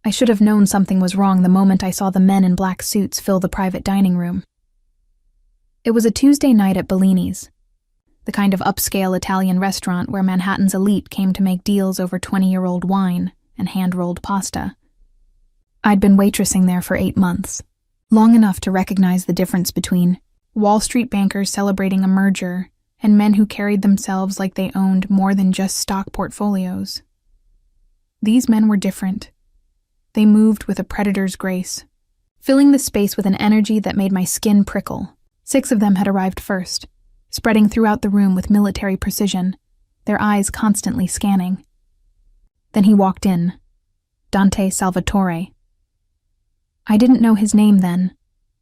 I should have known something was wrong the moment I saw the men in black suits fill the private dining room. It was a Tuesday night at Bellini's, the kind of upscale Italian restaurant where Manhattan's elite came to make deals over 20-year-old wine and hand-rolled pasta. I'd been waitressing there for 8 months, long enough to recognize the difference between Wall Street bankers celebrating a merger and men who carried themselves like they owned more than just stock portfolios. These men were different. They moved with a predator's grace, filling the space with an energy that made my skin prickle. 6 of them had arrived first, spreading throughout the room with military precision, their eyes constantly scanning. Then he walked in, Dante Salvatore. I didn't know his name then,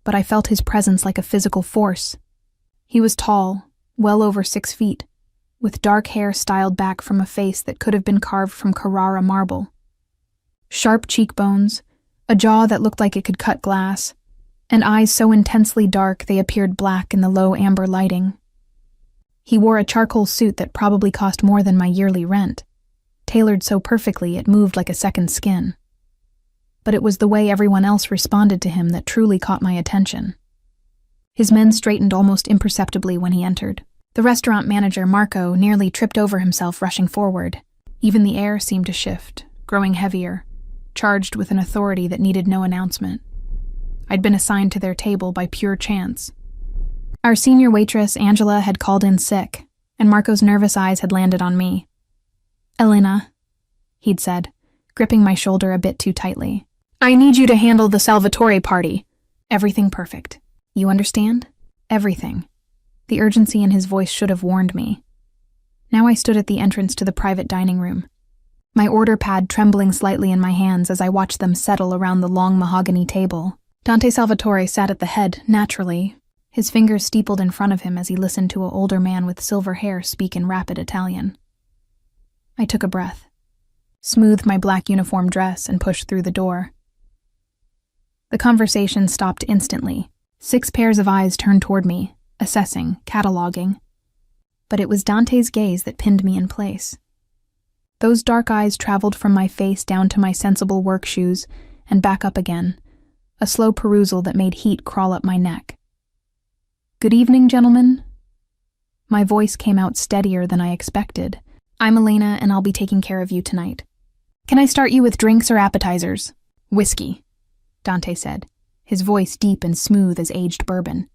but I felt his presence like a physical force. He was tall, well over 6 feet, with dark hair styled back from a face that could have been carved from Carrara marble. Sharp cheekbones, a jaw that looked like it could cut glass, and eyes so intensely dark they appeared black in the low amber lighting. He wore a charcoal suit that probably cost more than my yearly rent, tailored so perfectly it moved like a second skin. But it was the way everyone else responded to him that truly caught my attention. His men straightened almost imperceptibly when he entered. The restaurant manager, Marco, nearly tripped over himself rushing forward. Even the air seemed to shift, growing heavier, charged with an authority that needed no announcement. I'd been assigned to their table by pure chance. Our senior waitress, Angela, had called in sick, and Marco's nervous eyes had landed on me. "Elena," he'd said, gripping my shoulder a bit too tightly. "I need you to handle the Salvatore party. Everything perfect. You understand? Everything." The urgency in his voice should have warned me. Now I stood at the entrance to the private dining room, my order pad trembling slightly in my hands as I watched them settle around the long mahogany table. Dante Salvatore sat at the head, naturally, his fingers steepled in front of him as he listened to an older man with silver hair speak in rapid Italian. I took a breath, smoothed my black uniform dress, and pushed through the door. The conversation stopped instantly. 6 pairs of eyes turned toward me, assessing, cataloging. But it was Dante's gaze that pinned me in place. Those dark eyes traveled from my face down to my sensible work shoes and back up again, a slow perusal that made heat crawl up my neck. "Good evening, gentlemen." My voice came out steadier than I expected. "I'm Elena, and I'll be taking care of you tonight. Can I start you with drinks or appetizers?" "Whiskey," Dante said, his voice deep and smooth as aged bourbon.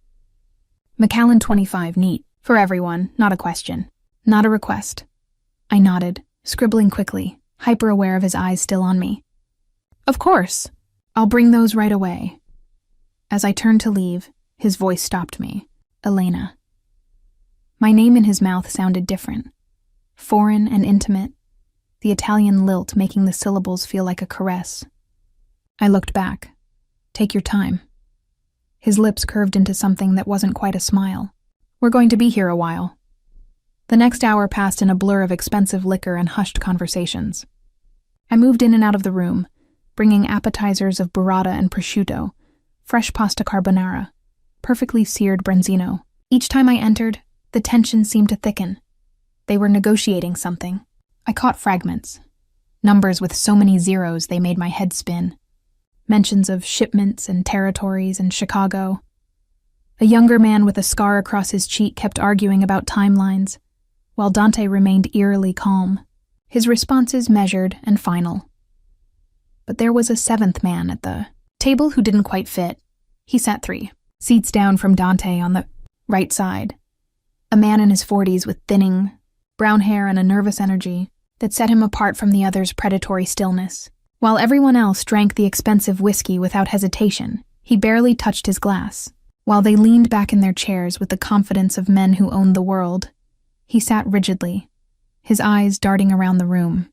"Macallan 25, neat. For everyone, not a question. Not a request." I nodded, scribbling quickly, hyper-aware of his eyes still on me. "Of course. I'll bring those right away." As I turned to leave, his voice stopped me. "Elena." My name in his mouth sounded different, foreign and intimate, the Italian lilt making the syllables feel like a caress. I looked back. "Take your time." His lips curved into something that wasn't quite a smile. "We're going to be here a while." The next hour passed in a blur of expensive liquor and hushed conversations. I moved in and out of the room, bringing appetizers of burrata and prosciutto, fresh pasta carbonara, perfectly seared branzino. Each time I entered, the tension seemed to thicken. They were negotiating something. I caught fragments, numbers with so many zeros they made my head spin. Mentions of shipments and territories and Chicago. A younger man with a scar across his cheek kept arguing about timelines, while Dante remained eerily calm, his responses measured and final. But there was a 7th man at the table who didn't quite fit. He sat 3 seats down from Dante on the right side. A man in his 40s with thinning, brown hair and a nervous energy that set him apart from the others' predatory stillness. While everyone else drank the expensive whiskey without hesitation, he barely touched his glass. While they leaned back in their chairs with the confidence of men who owned the world, he sat rigidly, his eyes darting around the room,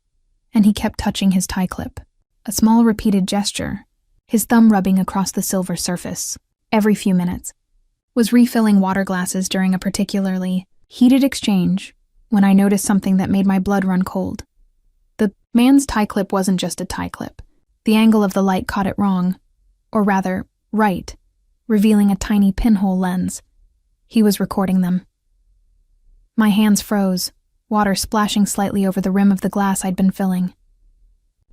and he kept touching his tie clip, a small repeated gesture, his thumb rubbing across the silver surface, every few minutes, was refilling water glasses during a particularly heated exchange when I noticed something that made my blood run cold. The man's tie clip wasn't just a tie clip. The angle of the light caught it wrong, or rather, right, revealing a tiny pinhole lens. He was recording them. My hands froze, water splashing slightly over the rim of the glass I'd been filling.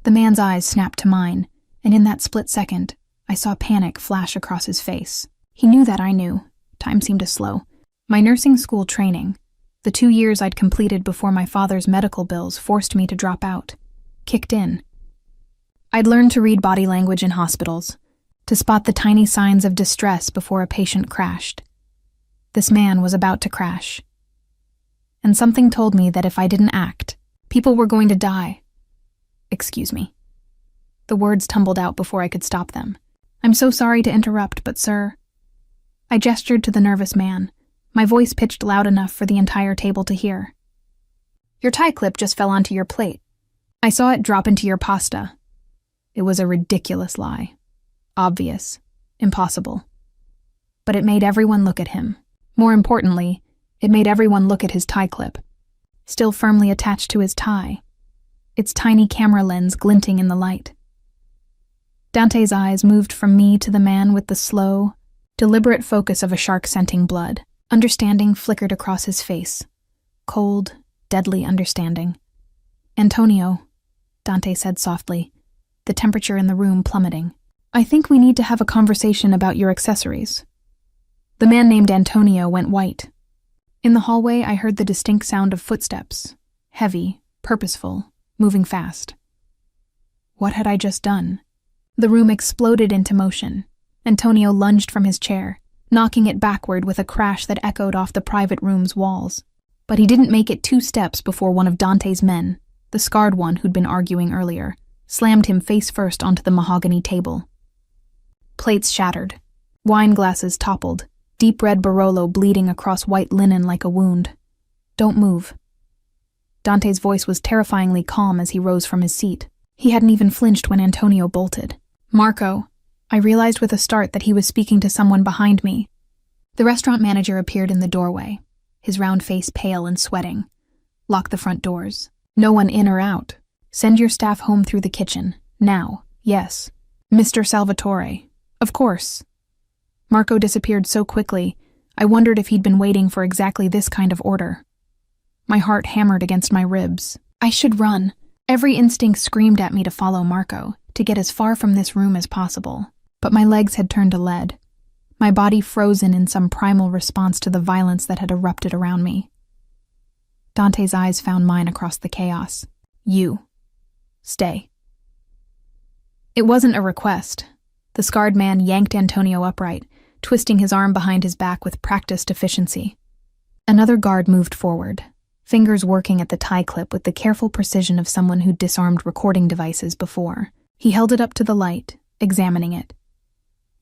The man's eyes snapped to mine, And in that split second, I saw panic flash across his face. He knew that I knew. Time seemed to slow. My nursing school training, the 2 years I'd completed before my father's medical bills forced me to drop out, kicked in. I'd learned to read body language in hospitals, to spot the tiny signs of distress before a patient crashed. This man was about to crash. And something told me that if I didn't act, people were going to die. Excuse me. The words tumbled out before I could stop them. I'm so sorry to interrupt, but sir... I gestured to the nervous man, my voice pitched loud enough for the entire table to hear. Your tie clip just fell onto your plate. I saw it drop into your pasta. It was a ridiculous lie. Obvious. Impossible. But it made everyone look at him. More importantly, it made everyone look at his tie clip, still firmly attached to his tie, its tiny camera lens glinting in the light. Dante's eyes moved from me to the man with the slow, deliberate focus of a shark scenting blood. Understanding flickered across his face. Cold, deadly understanding. Antonio, Dante said softly, the temperature in the room plummeting. I think we need to have a conversation about your accessories. The man named Antonio went white. In the hallway, I heard the distinct sound of footsteps, heavy, purposeful, moving fast. What had I just done? The room exploded into motion. Antonio lunged from his chair, knocking it backward with a crash that echoed off the private room's walls. But he didn't make it 2 steps before one of Dante's men, the scarred one who'd been arguing earlier, slammed him face first onto the mahogany table. Plates shattered. Wine glasses toppled, deep red Barolo bleeding across white linen like a wound. Don't move. Dante's voice was terrifyingly calm as he rose from his seat. He hadn't even flinched when Antonio bolted. Marco. I realized with a start that he was speaking to someone behind me. The restaurant manager appeared in the doorway, his round face pale and sweating. Lock the front doors. No one in or out. Send your staff home through the kitchen. Now. Yes. Mr. Salvatore. Of course. Marco disappeared so quickly, I wondered if he'd been waiting for exactly this kind of order. My heart hammered against my ribs. I should run. Every instinct screamed at me to follow Marco, to get as far from this room as possible. But my legs had turned to lead, my body frozen in some primal response to the violence that had erupted around me. Dante's eyes found mine across the chaos. You. Stay. It wasn't a request. The scarred man yanked Antonio upright, twisting his arm behind his back with practiced efficiency. Another guard moved forward, fingers working at the tie clip with the careful precision of someone who'd disarmed recording devices before. He held it up to the light, examining it.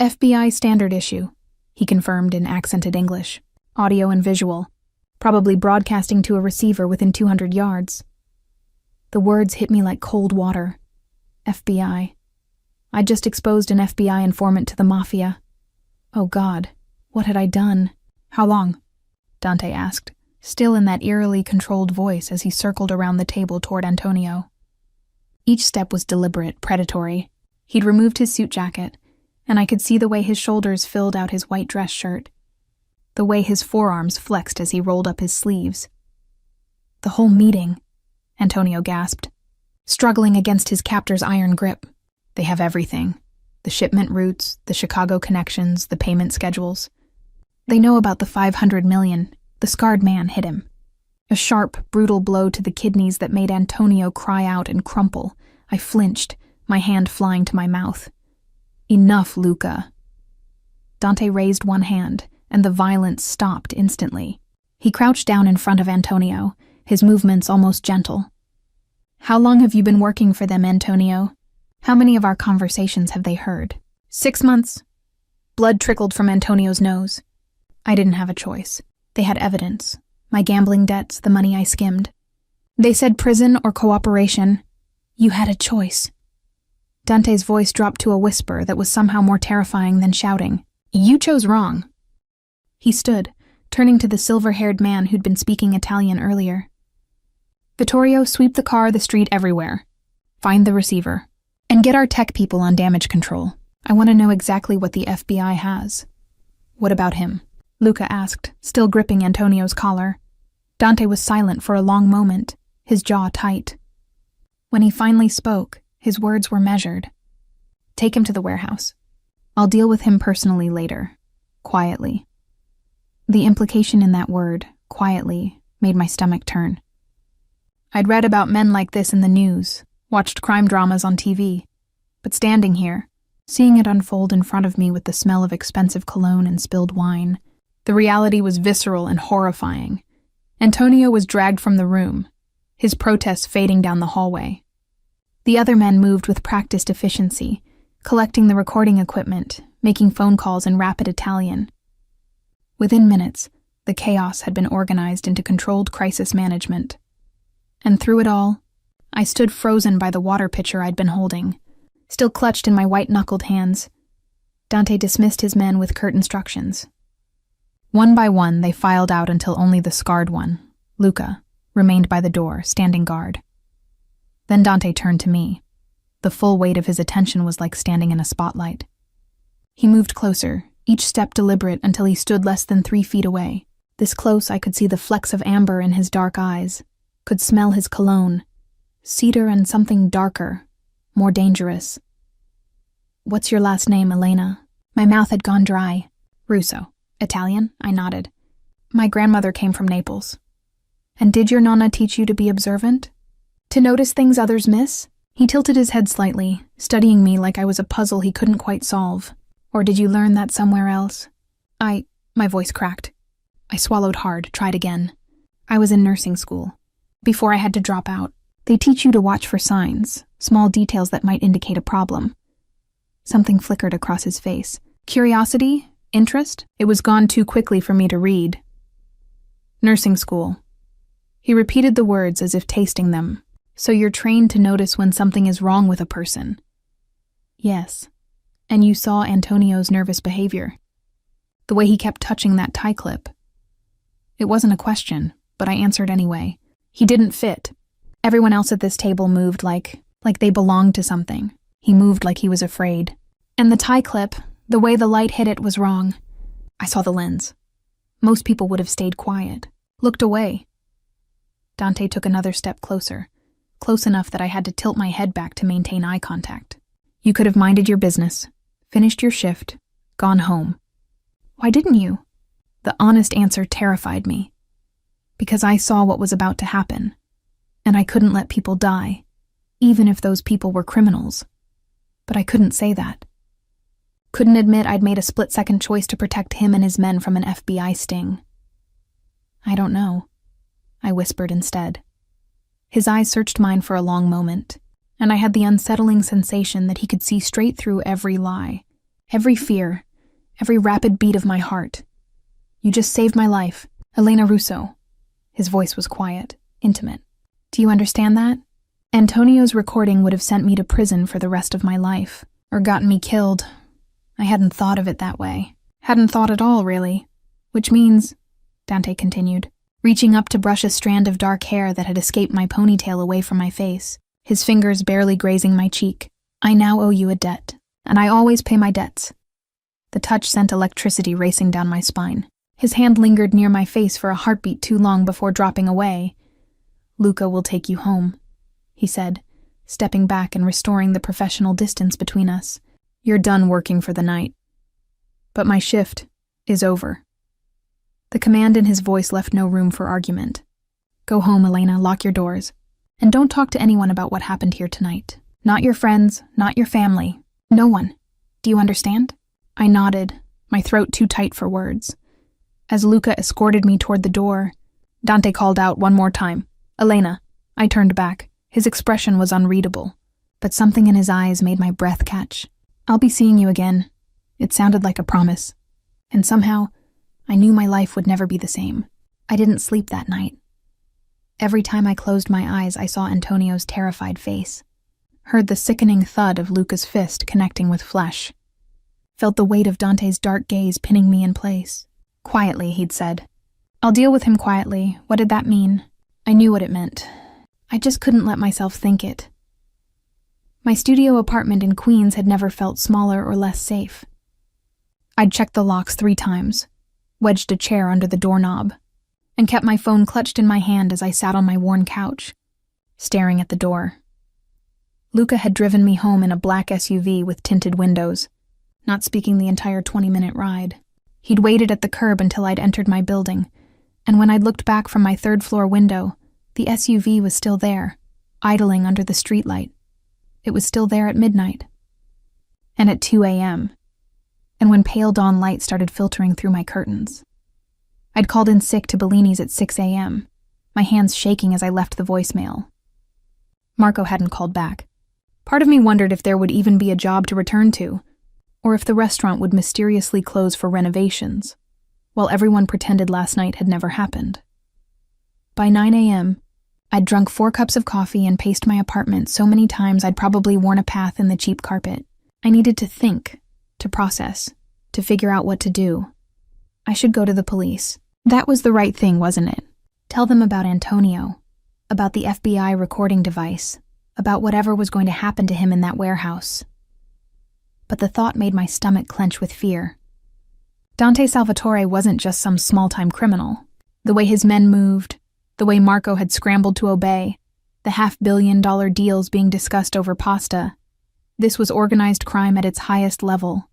FBI standard issue, he confirmed in accented English. Audio and visual, probably broadcasting to a receiver within 200 yards. The words hit me like cold water. FBI. I'd just exposed an FBI informant to the Mafia. Oh God, what had I done? How long? Dante asked, still in that eerily controlled voice as he circled around the table toward Antonio. Each step was deliberate, predatory. He'd removed his suit jacket, and I could see the way his shoulders filled out his white dress shirt, the way his forearms flexed as he rolled up his sleeves. The whole meeting, Antonio gasped, struggling against his captor's iron grip. They have everything. The shipment routes, the Chicago connections, the payment schedules. They know about the $500 million. The scarred man hit him. A sharp, brutal blow to the kidneys that made Antonio cry out and crumple. I flinched, my hand flying to my mouth. Enough, Luca. Dante raised one hand, and the violence stopped instantly. He crouched down in front of Antonio, his movements almost gentle. How long have you been working for them, Antonio? How many of our conversations have they heard? 6 months. Blood trickled from Antonio's nose. I didn't have a choice. They had evidence. My gambling debts, the money I skimmed. They said prison or cooperation. You had a choice. Dante's voice dropped to a whisper that was somehow more terrifying than shouting. You chose wrong. He stood, turning to the silver-haired man who'd been speaking Italian earlier. Vittorio, sweep the car, the street, everywhere. Find the receiver. And get our tech people on damage control. I want to know exactly what the FBI has. What about him? Luca asked, still gripping Antonio's collar. Dante was silent for a long moment, his jaw tight. When he finally spoke, his words were measured. Take him to the warehouse. I'll deal with him personally later. Quietly. The implication in that word, quietly, made my stomach turn. I'd read about men like this in the news, watched crime dramas on TV, but standing here, seeing it unfold in front of me with the smell of expensive cologne and spilled wine, the reality was visceral and horrifying. Antonio was dragged from the room, his protests fading down the hallway. The other men moved with practiced efficiency, collecting the recording equipment, making phone calls in rapid Italian. Within minutes, the chaos had been organized into controlled crisis management. And through it all, I stood frozen by the water pitcher I'd been holding, still clutched in my white-knuckled hands. Dante dismissed his men with curt instructions. One by one, they filed out until only the scarred one, Luca, remained by the door, standing guard. Then Dante turned to me. The full weight of his attention was like standing in a spotlight. He moved closer, each step deliberate until he stood less than 3 feet away. This close, I could see the flecks of amber in his dark eyes, could smell his cologne, cedar and something darker, more dangerous. "What's your last name, Elena?" My mouth had gone dry. "Russo. Italian?" I nodded. "My grandmother came from Naples." "And did your nonna teach you to be observant? To notice things others miss?" He tilted his head slightly, studying me like I was a puzzle he couldn't quite solve. "Or did you learn that somewhere else?" My voice cracked. I swallowed hard, tried again. "I was in nursing school. Before I had to drop out. They teach you to watch for signs, small details that might indicate a problem." Something flickered across his face. Curiosity? Interest? It was gone too quickly for me to read. "Nursing school." He repeated the words as if tasting them. "So you're trained to notice when something is wrong with a person?" "Yes. And you saw Antonio's nervous behavior. The way he kept touching that tie clip." It wasn't a question, but I answered anyway. He didn't fit. Everyone else at this table moved like they belonged to something. He moved like he was afraid. And the tie clip, the way the light hit it was wrong. I saw the lens. Most people would have stayed quiet, looked away. Dante took another step closer, close enough that I had to tilt my head back to maintain eye contact. "You could have minded your business, finished your shift, gone home." "Why didn't you?" The honest answer terrified me. Because I saw what was about to happen, and I couldn't let people die, even if those people were criminals. But I couldn't say that. Couldn't admit I'd made a split-second choice to protect him and his men from an FBI sting. "I don't know," I whispered instead. His eyes searched mine for a long moment, and I had the unsettling sensation that he could see straight through every lie, every fear, every rapid beat of my heart. "You just saved my life, Elena Russo." His voice was quiet, intimate. "Do you understand that? Antonio's recording would have sent me to prison for the rest of my life, or gotten me killed. I hadn't thought of it that way. Hadn't thought at all, really. Which means," Dante continued, reaching up to brush a strand of dark hair that had escaped my ponytail away from my face, his fingers barely grazing my cheek, "I now owe you a debt, and I always pay my debts." The touch sent electricity racing down my spine. His hand lingered near my face for a heartbeat too long before dropping away. "Luca will take you home," he said, stepping back and restoring the professional distance between us. "You're done working for the night. But my shift is over." The command in his voice left no room for argument. "Go home, Elena, lock your doors. And don't talk to anyone about what happened here tonight. Not your friends, not your family. No one. Do you understand?" I nodded, my throat too tight for words. As Luca escorted me toward the door, Dante called out one more time, "Elena." I turned back. His expression was unreadable, but something in his eyes made my breath catch. "I'll be seeing you again." It sounded like a promise. And somehow, I knew my life would never be the same. I didn't sleep that night. Every time I closed my eyes, I saw Antonio's terrified face. Heard the sickening thud of Luca's fist connecting with flesh. Felt the weight of Dante's dark gaze pinning me in place. "Quietly," he'd said. "I'll deal with him quietly." What did that mean? I knew what it meant. I just couldn't let myself think it. My studio apartment in Queens had never felt smaller or less safe. I'd checked the locks 3 times, wedged a chair under the doorknob, and kept my phone clutched in my hand as I sat on my worn couch, staring at the door. Luca had driven me home in a black SUV with tinted windows, not speaking the entire 20-minute ride. He'd waited at the curb until I'd entered my building, and when I'd looked back from my third-floor window, the SUV was still there, idling under the streetlight. It was still there at midnight. And at 2 a.m., and when pale dawn light started filtering through my curtains. I'd called in sick to Bellini's at 6 a.m., my hands shaking as I left the voicemail. Marco hadn't called back. Part of me wondered if there would even be a job to return to, or if the restaurant would mysteriously close for renovations, while everyone pretended last night had never happened. By 9 a.m., I'd drunk 4 cups of coffee and paced my apartment so many times I'd probably worn a path in the cheap carpet. I needed to think, to process, to figure out what to do. I should go to the police. That was the right thing, wasn't it? Tell them about Antonio, about the FBI recording device, about whatever was going to happen to him in that warehouse. But the thought made my stomach clench with fear. Dante Salvatore wasn't just some small-time criminal. The way his men moved, the way Marco had scrambled to obey, the $500 million deals being discussed over pasta. This was organized crime at its highest level.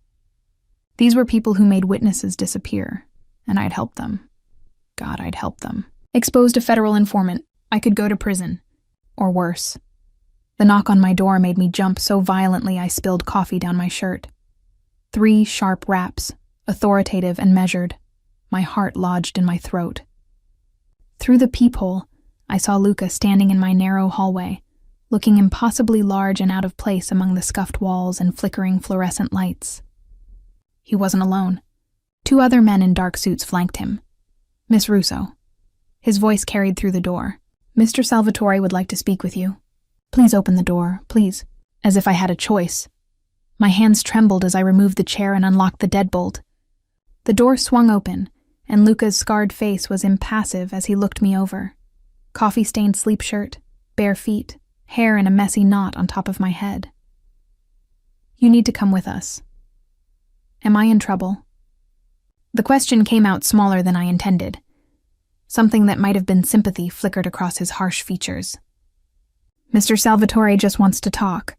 These were people who made witnesses disappear, and I'd helped them. God, I'd helped them. Exposed a federal informant, I could go to prison. Or worse. The knock on my door made me jump so violently I spilled coffee down my shirt. 3 sharp raps, authoritative and measured, my heart lodged in my throat. Through the peephole, I saw Luca standing in my narrow hallway, looking impossibly large and out of place among the scuffed walls and flickering fluorescent lights. He wasn't alone. 2 other men in dark suits flanked him. Miss Russo. His voice carried through the door. Mr. Salvatore would like to speak with you. Please open the door, please. As if I had a choice. My hands trembled as I removed the chair and unlocked the deadbolt. The door swung open, and Luca's scarred face was impassive as he looked me over. Coffee-stained sleep shirt, bare feet, hair in a messy knot on top of my head. You need to come with us. Am I in trouble? The question came out smaller than I intended. Something that might have been sympathy flickered across his harsh features. Mr. Salvatore just wants to talk,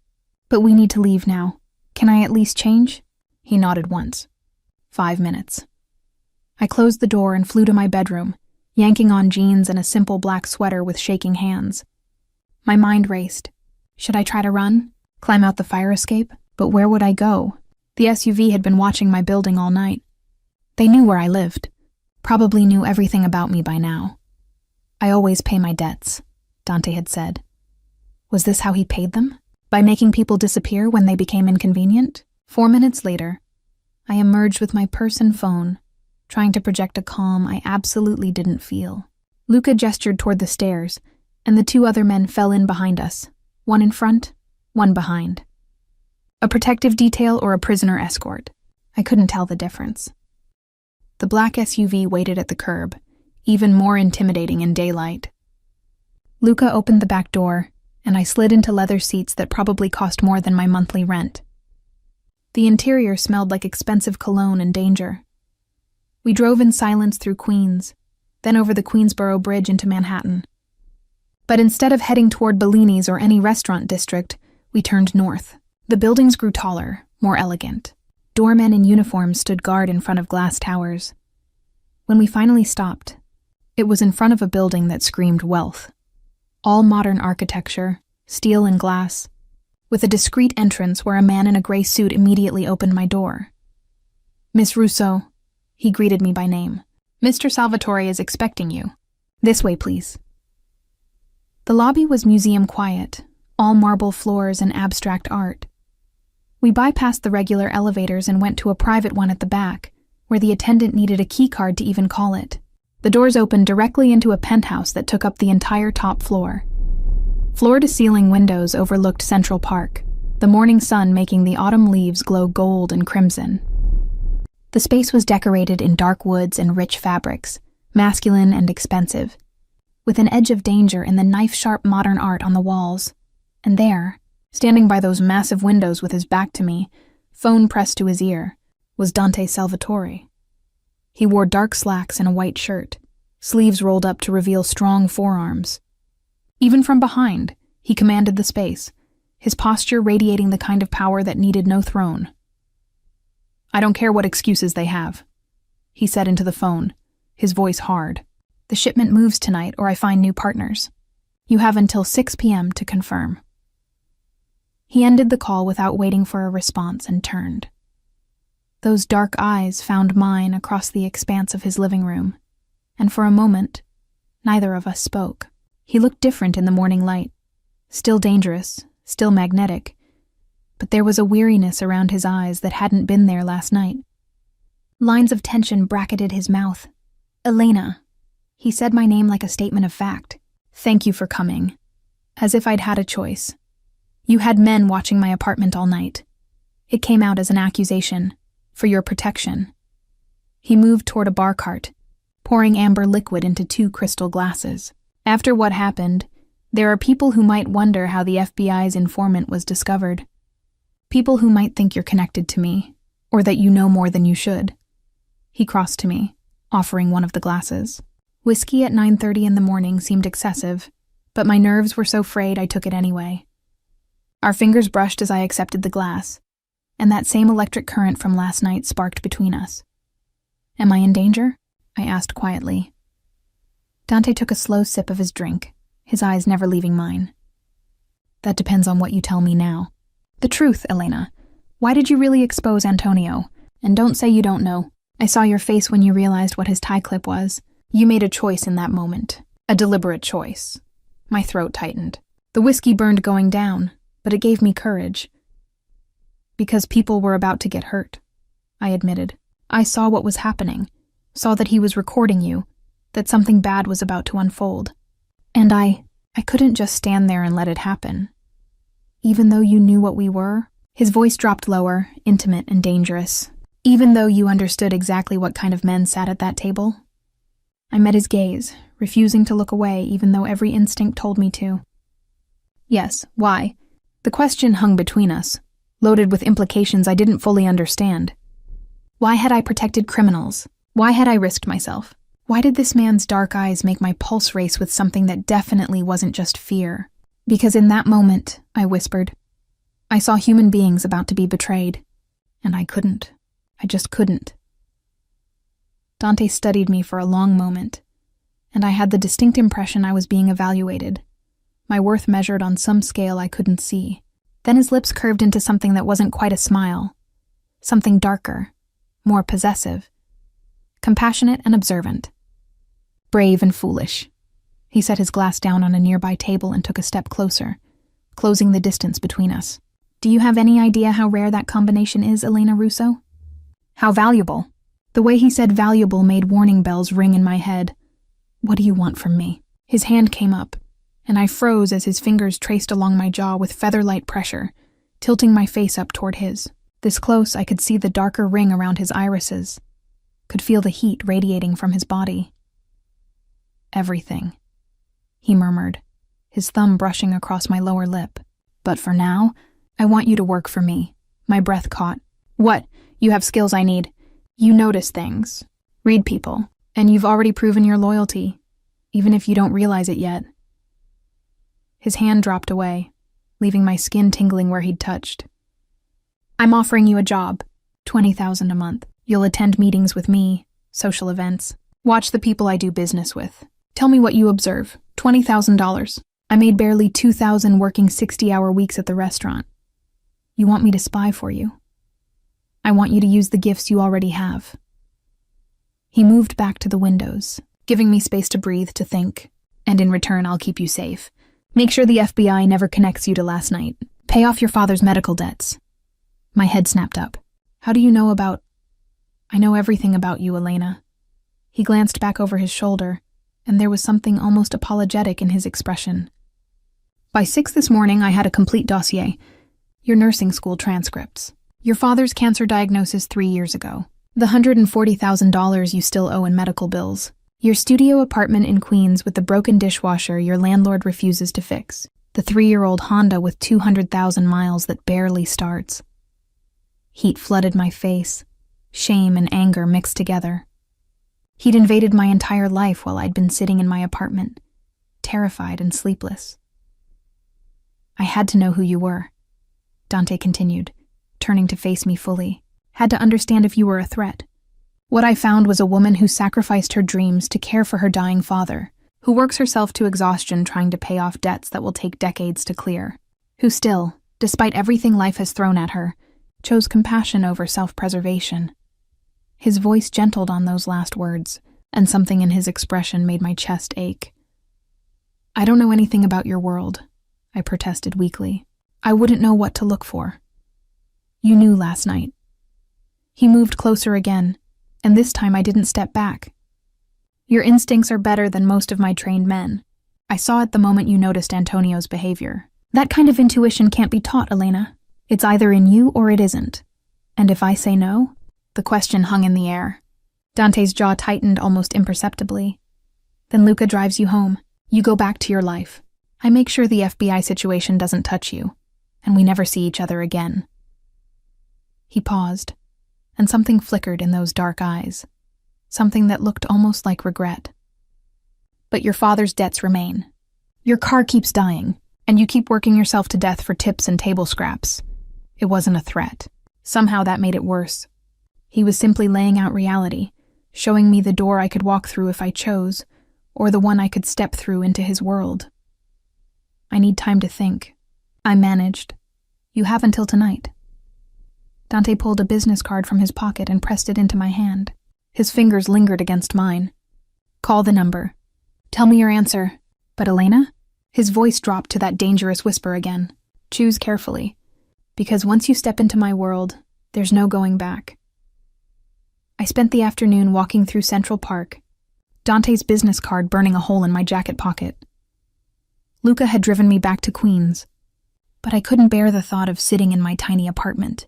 but we need to leave now. Can I at least change? He nodded once. 5 minutes. I closed the door and flew to my bedroom, yanking on jeans and a simple black sweater with shaking hands. My mind raced. Should I try to run? Climb out the fire escape? But where would I go? The SUV had been watching my building all night. They knew where I lived. Probably knew everything about me by now. I always pay my debts, Dante had said. Was this how he paid them? By making people disappear when they became inconvenient? 4 minutes later, I emerged with my purse and phone, trying to project a calm I absolutely didn't feel. Luca gestured toward the stairs, and the 2 other men fell in behind us, one in front, one behind. A protective detail or a prisoner escort. I couldn't tell the difference. The black SUV waited at the curb, even more intimidating in daylight. Luca opened the back door, and I slid into leather seats that probably cost more than my monthly rent. The interior smelled like expensive cologne and danger. We drove in silence through Queens, then over the Queensboro Bridge into Manhattan. But instead of heading toward Bellini's or any restaurant district, we turned north. The buildings grew taller, more elegant. Doormen in uniforms stood guard in front of glass towers. When we finally stopped, it was in front of a building that screamed wealth. All modern architecture, steel and glass, with a discreet entrance where a man in a gray suit immediately opened my door. Miss Russo, he greeted me by name. Mr. Salvatore is expecting you. This way, please. The lobby was museum quiet, all marble floors and abstract art. We bypassed the regular elevators and went to a private one at the back, where the attendant needed a key card to even call it. The doors opened directly into a penthouse that took up the entire top floor. Floor-to-ceiling windows overlooked Central Park, the morning sun making the autumn leaves glow gold and crimson. The space was decorated in dark woods and rich fabrics, masculine and expensive, with an edge of danger in the knife-sharp modern art on the walls. And there, standing by those massive windows with his back to me, phone pressed to his ear, was Dante Salvatore. He wore dark slacks and a white shirt, sleeves rolled up to reveal strong forearms. Even from behind, he commanded the space, his posture radiating the kind of power that needed no throne. "I don't care what excuses they have," he said into the phone, his voice hard. "The shipment moves tonight or I find new partners. You have until 6 p.m. to confirm." He ended the call without waiting for a response and turned. Those dark eyes found mine across the expanse of his living room, and for a moment, neither of us spoke. He looked different in the morning light, still dangerous, still magnetic, but there was a weariness around his eyes that hadn't been there last night. Lines of tension bracketed his mouth. "Elena." He said my name like a statement of fact. "Thank you for coming." As if I'd had a choice. "You had men watching my apartment all night. It came out as an accusation, for your protection." He moved toward a bar cart, pouring amber liquid into 2 crystal glasses. "After what happened, there are people who might wonder how the FBI's informant was discovered. People who might think you're connected to me, or that you know more than you should." He crossed to me, offering one of the glasses. Whiskey at 9:30 in the morning seemed excessive, but my nerves were so frayed I took it anyway. Our fingers brushed as I accepted the glass, and that same electric current from last night sparked between us. "Am I in danger?" I asked quietly. Dante took a slow sip of his drink, his eyes never leaving mine. "That depends on what you tell me now. The truth, Elena. Why did you really expose Antonio? And don't say you don't know. I saw your face when you realized what his tie clip was. You made a choice in that moment. A deliberate choice." My throat tightened. The whiskey burned going down, but it gave me courage. "Because people were about to get hurt," I admitted. "I saw what was happening, saw that he was recording you, that something bad was about to unfold. And I couldn't just stand there and let it happen. Even though you knew what we were," his voice dropped lower, intimate and dangerous. "Even though you understood exactly what kind of men sat at that table." I met his gaze, refusing to look away even though every instinct told me to. "Yes, why?" The question hung between us, loaded with implications I didn't fully understand. Why had I protected criminals? Why had I risked myself? Why did this man's dark eyes make my pulse race with something that definitely wasn't just fear? Because in that moment, I whispered, I saw human beings about to be betrayed. And I couldn't. I just couldn't. Dante studied me for a long moment, and I had the distinct impression I was being evaluated, my worth measured on some scale I couldn't see. Then his lips curved into something that wasn't quite a smile, something darker, more possessive, compassionate and observant. "Brave and foolish." He set his glass down on a nearby table and took a step closer, closing the distance between us. "Do you have any idea how rare that combination is, Elena Russo? How valuable?" The way he said valuable made warning bells ring in my head. "What do you want from me?" His hand came up, and I froze as his fingers traced along my jaw with feather-light pressure, tilting my face up toward his. This close, I could see the darker ring around his irises, could feel the heat radiating from his body. "Everything," he murmured, his thumb brushing across my lower lip. "But for now, I want you to work for me." My breath caught. "What? You have skills I need. You notice things, read people, and you've already proven your loyalty, even if you don't realize it yet." His hand dropped away, leaving my skin tingling where he'd touched. "I'm offering you a job, $20,000 a month. You'll attend meetings with me, social events, watch the people I do business with. Tell me what you observe. $20,000. I made barely $2,000 working 60-hour weeks at the restaurant. You want me to spy for you. I want you to use the gifts you already have." He moved back to the windows, giving me space to breathe, to think. "And in return, I'll keep you safe. Make sure the FBI never connects you to last night. Pay off your father's medical debts." My head snapped up. "How do you know about—" "I know everything about you, Elena." He glanced back over his shoulder, and there was something almost apologetic in his expression. "By 6 this morning, I had a complete dossier. Your nursing school transcripts. Your father's cancer diagnosis 3 years ago. The $140,000 you still owe in medical bills. Your studio apartment in Queens with the broken dishwasher your landlord refuses to fix. The 3-year-old Honda with 200,000 miles that barely starts." Heat flooded my face, shame and anger mixed together. He'd invaded my entire life while I'd been sitting in my apartment, terrified and sleepless. "I had to know who you were." Dante continued, turning to face me fully. Had to understand if you were a threat. What I found was a woman who sacrificed her dreams to care for her dying father, who works herself to exhaustion trying to pay off debts that will take decades to clear, who still, despite everything life has thrown at her, chose compassion over self-preservation. His voice gentled on those last words, and something in his expression made my chest ache. I don't know anything about your world, I protested weakly. I wouldn't know what to look for. You knew last night. He moved closer again, and this time I didn't step back. Your instincts are better than most of my trained men. I saw it the moment you noticed Antonio's behavior. That kind of intuition can't be taught, Elena. It's either in you or it isn't. And if I say no? The question hung in the air. Dante's jaw tightened almost imperceptibly. Then Luca drives you home. You go back to your life. I make sure the FBI situation doesn't touch you, and we never see each other again. He paused, and something flickered in those dark eyes. Something that looked almost like regret. But your father's debts remain. Your car keeps dying, and you keep working yourself to death for tips and table scraps. It wasn't a threat. Somehow that made it worse. He was simply laying out reality, showing me the door I could walk through if I chose, or the one I could step through into his world. I need time to think. I managed. You have until tonight. Dante pulled a business card from his pocket and pressed it into my hand. His fingers lingered against mine. Call the number. Tell me your answer. But Elena? His voice dropped to that dangerous whisper again. Choose carefully. Because once you step into my world, there's no going back. I spent the afternoon walking through Central Park, Dante's business card burning a hole in my jacket pocket. Luca had driven me back to Queens, but I couldn't bear the thought of sitting in my tiny apartment,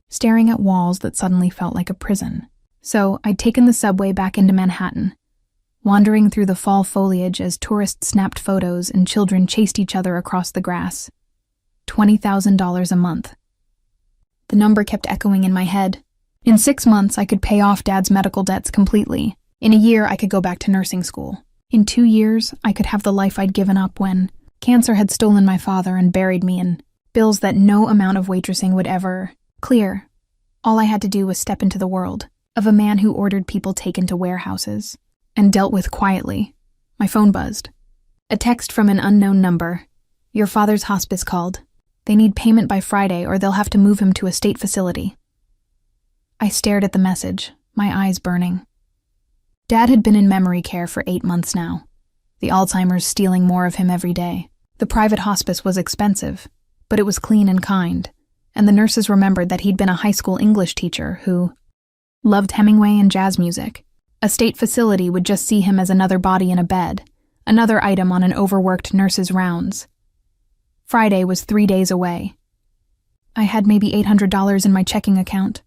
staring at walls that suddenly felt like a prison. So I'd taken the subway back into Manhattan, wandering through the fall foliage as tourists snapped photos and children chased each other across the grass. $20,000 a month. The number kept echoing in my head. In 6 months, I could pay off Dad's medical debts completely. In a year, I could go back to nursing school. In 2 years, I could have the life I'd given up when cancer had stolen my father and buried me in bills that no amount of waitressing would ever clear. All I had to do was step into the world of a man who ordered people taken to warehouses and dealt with quietly. My phone buzzed. A text from an unknown number. Your father's hospice called. They need payment by Friday or they'll have to move him to a state facility. I stared at the message, my eyes burning. Dad had been in memory care for 8 months now, the Alzheimer's stealing more of him every day. The private hospice was expensive, but it was clean and kind, and the nurses remembered that he'd been a high school English teacher who loved Hemingway and jazz music. A state facility would just see him as another body in a bed, another item on an overworked nurse's rounds. Friday was 3 days away. I had maybe $800 in my checking account.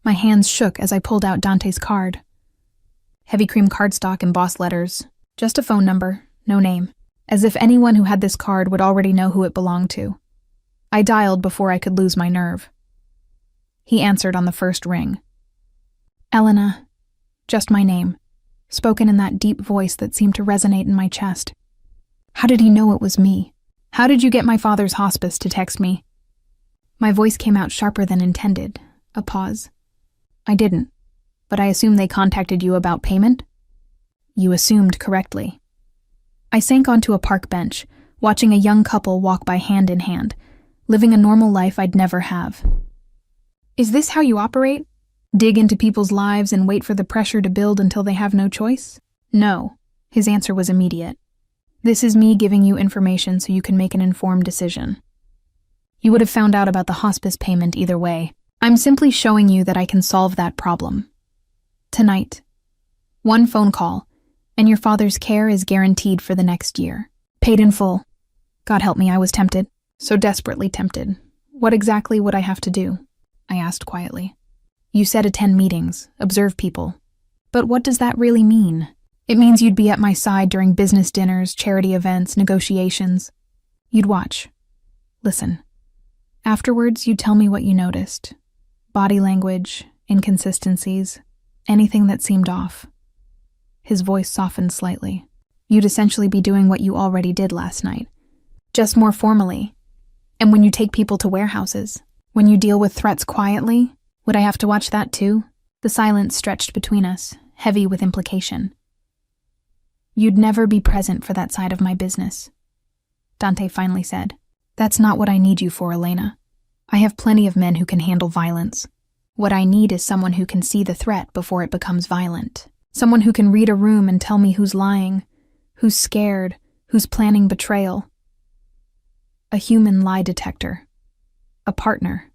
My hands shook as I pulled out Dante's card. Heavy cream cardstock embossed letters. Just a phone number, no name. As if anyone who had this card would already know who it belonged to. I dialed before I could lose my nerve. He answered on the first ring. Elena. Just my name, spoken in that deep voice that seemed to resonate in my chest. How did he know it was me? How did you get my father's hospice to text me? My voice came out sharper than intended. A pause. I didn't, but I assume they contacted you about payment? You assumed correctly. I sank onto a park bench, watching a young couple walk by hand in hand, living a normal life I'd never have. Is this how you operate? Dig into people's lives and wait for the pressure to build until they have no choice? No. His answer was immediate. This is me giving you information so you can make an informed decision. You would have found out about the hospice payment either way. I'm simply showing you that I can solve that problem. Tonight. 1 phone call, and your father's care is guaranteed for the next year. Paid in full. God help me, I was tempted. So desperately tempted. What exactly would I have to do? I asked quietly. You said attend meetings, observe people. But what does that really mean? It means you'd be at my side during business dinners, charity events, negotiations. You'd watch. Listen. Afterwards, you'd tell me what you noticed. Body language, inconsistencies, anything that seemed off. His voice softened slightly. You'd essentially be doing what you already did last night. Just more formally. And when you take people to warehouses, when you deal with threats quietly, would I have to watch that too? The silence stretched between us, heavy with implication. You'd never be present for that side of my business, Dante finally said. That's not what I need you for, Elena. I have plenty of men who can handle violence. What I need is someone who can see the threat before it becomes violent. Someone who can read a room and tell me who's lying, who's scared, who's planning betrayal. A human lie detector. A partner.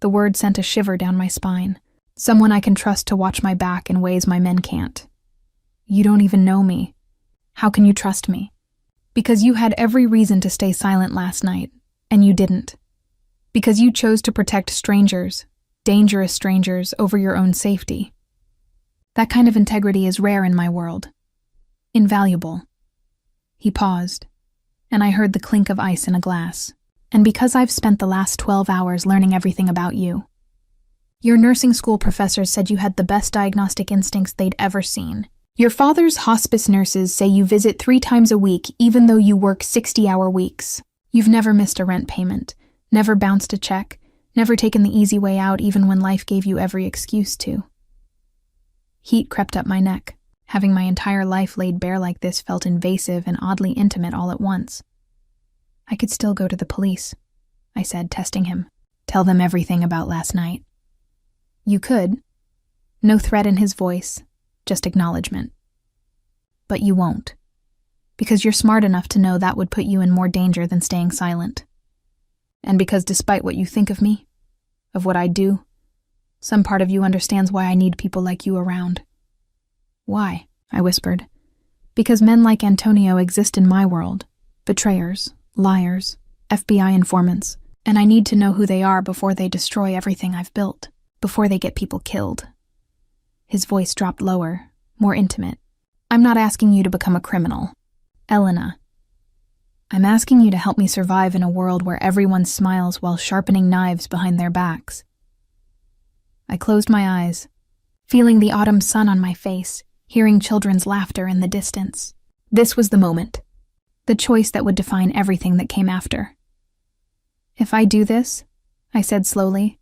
The word sent a shiver down my spine. Someone I can trust to watch my back in ways my men can't. You don't even know me. How can you trust me? Because you had every reason to stay silent last night, and you didn't. Because you chose to protect strangers, dangerous strangers, over your own safety. That kind of integrity is rare in my world. Invaluable. He paused, and I heard the clink of ice in a glass. And because I've spent the last 12 hours learning everything about you. Your nursing school professors said you had the best diagnostic instincts they'd ever seen. Your father's hospice nurses say you visit 3 times a week even though you work 60-hour weeks. You've never missed a rent payment, never bounced a check, never taken the easy way out even when life gave you every excuse to. Heat crept up my neck. Having my entire life laid bare like this felt invasive and oddly intimate all at once. I could still go to the police, I said, testing him. Tell them everything about last night. You could. No threat in his voice, just acknowledgement. But you won't. Because you're smart enough to know that would put you in more danger than staying silent. And because despite what you think of me, of what I do, some part of you understands why I need people like you around. Why? I whispered. Because men like Antonio exist in my world. Betrayers, liars, FBI informants, and I need to know who they are before they destroy everything I've built, before they get people killed. His voice dropped lower, more intimate. I'm not asking you to become a criminal, Elena. I'm asking you to help me survive in a world where everyone smiles while sharpening knives behind their backs. I closed my eyes, feeling the autumn sun on my face, hearing children's laughter in the distance. This was the moment. The choice that would define everything that came after. If I do this, I said slowly,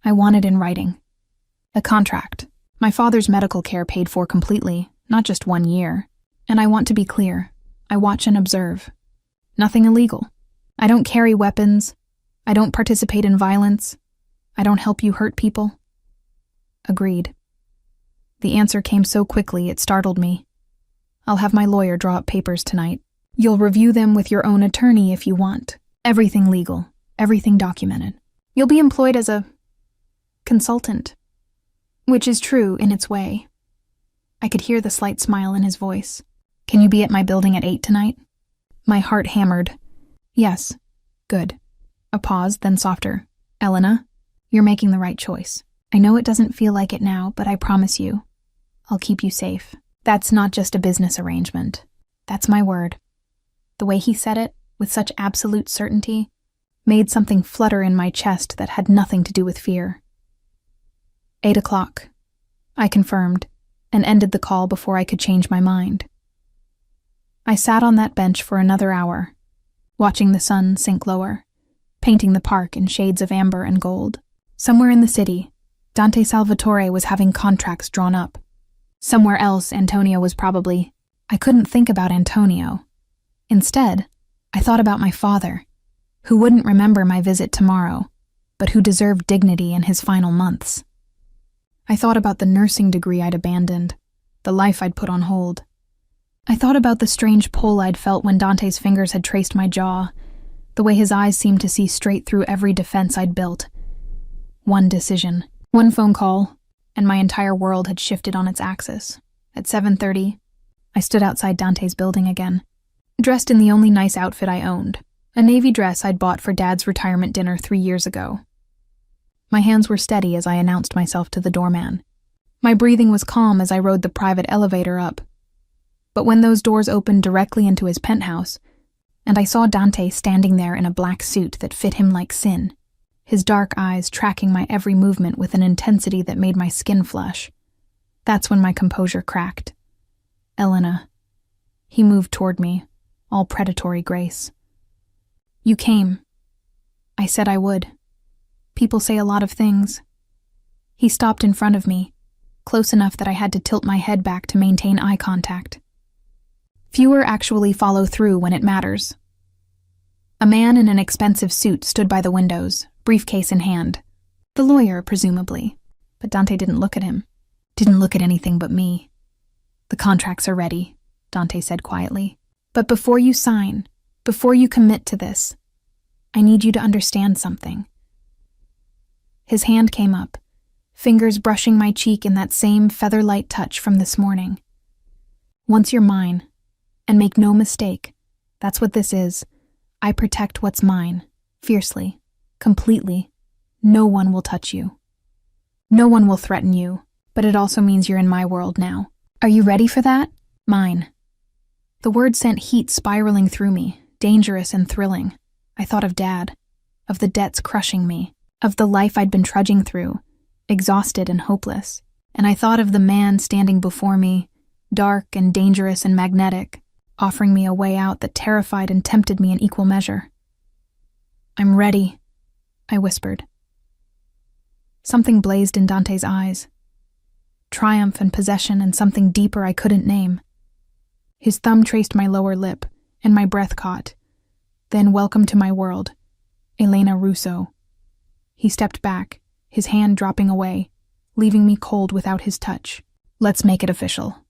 I want it in writing. A contract. My father's medical care paid for completely, not just 1 year. And I want to be clear. I watch and observe. Nothing illegal. I don't carry weapons. I don't participate in violence. I don't help you hurt people. Agreed. The answer came so quickly it startled me. I'll have my lawyer draw up papers tonight. You'll review them with your own attorney if you want. Everything legal, everything documented. You'll be employed as a consultant, which is true in its way. I could hear the slight smile in his voice. Can you be at my building at 8 tonight? My heart hammered. Yes. Good. A pause, then softer. Elena, you're making the right choice. I know it doesn't feel like it now, but I promise you, I'll keep you safe. That's not just a business arrangement. That's my word. The way he said it, with such absolute certainty, made something flutter in my chest that had nothing to do with fear. 8 o'clock, I confirmed, and ended the call before I could change my mind. I sat on that bench for another hour, watching the sun sink lower, painting the park in shades of amber and gold. Somewhere in the city, Dante Salvatore was having contracts drawn up. Somewhere else, Antonio was probably... I couldn't think about Antonio. Instead, I thought about my father, who wouldn't remember my visit tomorrow, but who deserved dignity in his final months. I thought about the nursing degree I'd abandoned, the life I'd put on hold. I thought about the strange pull I'd felt when Dante's fingers had traced my jaw, the way his eyes seemed to see straight through every defense I'd built. One decision, one phone call, and my entire world had shifted on its axis. At 7:30, I stood outside Dante's building again, dressed in the only nice outfit I owned, a navy dress I'd bought for Dad's retirement dinner 3 years ago. My hands were steady as I announced myself to the doorman. My breathing was calm as I rode the private elevator up. But when those doors opened directly into his penthouse, and I saw Dante standing there in a black suit that fit him like sin, his dark eyes tracking my every movement with an intensity that made my skin flush, that's when my composure cracked. Elena. He moved toward me, all predatory grace. You came, I said I would. People say a lot of things. He stopped in front of me, close enough that I had to tilt my head back to maintain eye contact. Fewer actually follow through when it matters. A man in an expensive suit stood by the windows, briefcase in hand. The lawyer, presumably. But Dante didn't look at him. Didn't look at anything but me. The contracts are ready, Dante said quietly. But before you sign, before you commit to this, I need you to understand something. His hand came up, fingers brushing my cheek in that same feather-light touch from this morning. Once you're mine, and make no mistake, that's what this is. I protect what's mine, fiercely, completely. No one will touch you. No one will threaten you, but it also means you're in my world now. Are you ready for that? Mine. The word sent heat spiraling through me, dangerous and thrilling. I thought of Dad, of the debts crushing me, of the life I'd been trudging through, exhausted and hopeless. And I thought of the man standing before me, dark and dangerous and magnetic, offering me a way out that terrified and tempted me in equal measure. I'm ready, I whispered. Something blazed in Dante's eyes. Triumph and possession and something deeper I couldn't name. His thumb traced my lower lip, and my breath caught. Then, welcome to my world, Elena Russo. He stepped back, his hand dropping away, leaving me cold without his touch. Let's make it official.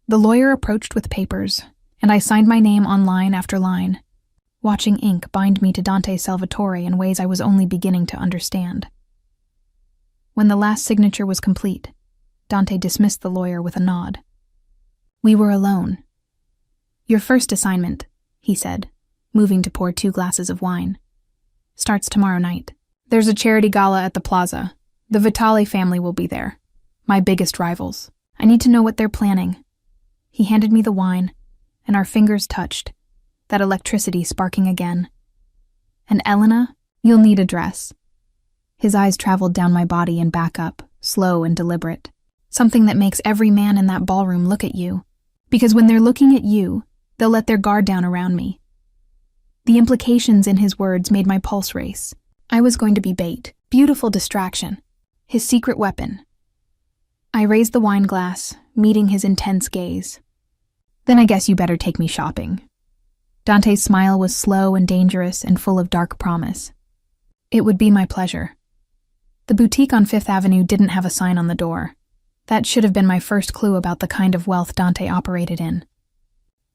The lawyer approached with papers, and I signed my name on line after line, watching ink bind me to Dante Salvatore in ways I was only beginning to understand. When the last signature was complete, Dante dismissed the lawyer with a nod. We were alone. Your first assignment, he said, moving to pour 2 glasses of wine, starts tomorrow night. There's a charity gala at the plaza. The Vitale family will be there. My biggest rivals. I need to know what they're planning. He handed me the wine, and our fingers touched, that electricity sparking again. And Elena, you'll need a dress. His eyes traveled down my body and back up, slow and deliberate. Something that makes every man in that ballroom look at you. Because when they're looking at you, they'll let their guard down around me. The implications in his words made my pulse race. I was going to be bait, beautiful distraction, his secret weapon. I raised the wine glass, meeting his intense gaze. Then I guess you better take me shopping. Dante's smile was slow and dangerous and full of dark promise. It would be my pleasure. The boutique on 5th Avenue didn't have a sign on the door. That should have been my first clue about the kind of wealth Dante operated in.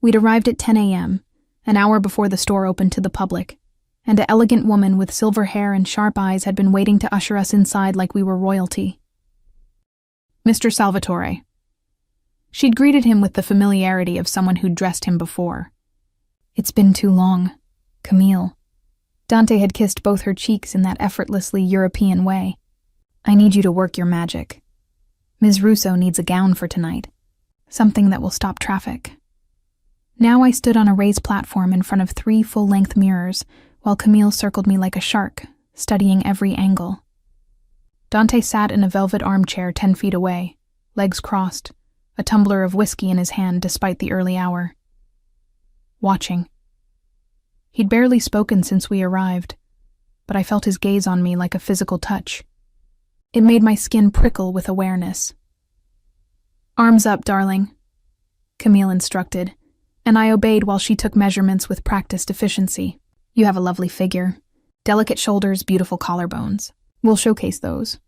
We'd arrived at 10 a.m., an hour before the store opened to the public, and an elegant woman with silver hair and sharp eyes had been waiting to usher us inside like we were royalty. Mr. Salvatore. She'd greeted him with the familiarity of someone who'd dressed him before. It's been too long, Camille. Dante had kissed both her cheeks in that effortlessly European way. I need you to work your magic. Ms. Russo needs a gown for tonight. Something that will stop traffic. Now I stood on a raised platform in front of 3 full-length mirrors, while Camille circled me like a shark, studying every angle. Dante sat in a velvet armchair 10 feet away, legs crossed, a tumbler of whiskey in his hand despite the early hour. Watching. He'd barely spoken since we arrived, but I felt his gaze on me like a physical touch. It made my skin prickle with awareness. Arms up, darling, Camille instructed, and I obeyed while she took measurements with practiced efficiency. You have a lovely figure. Delicate shoulders, beautiful collarbones. We'll showcase those.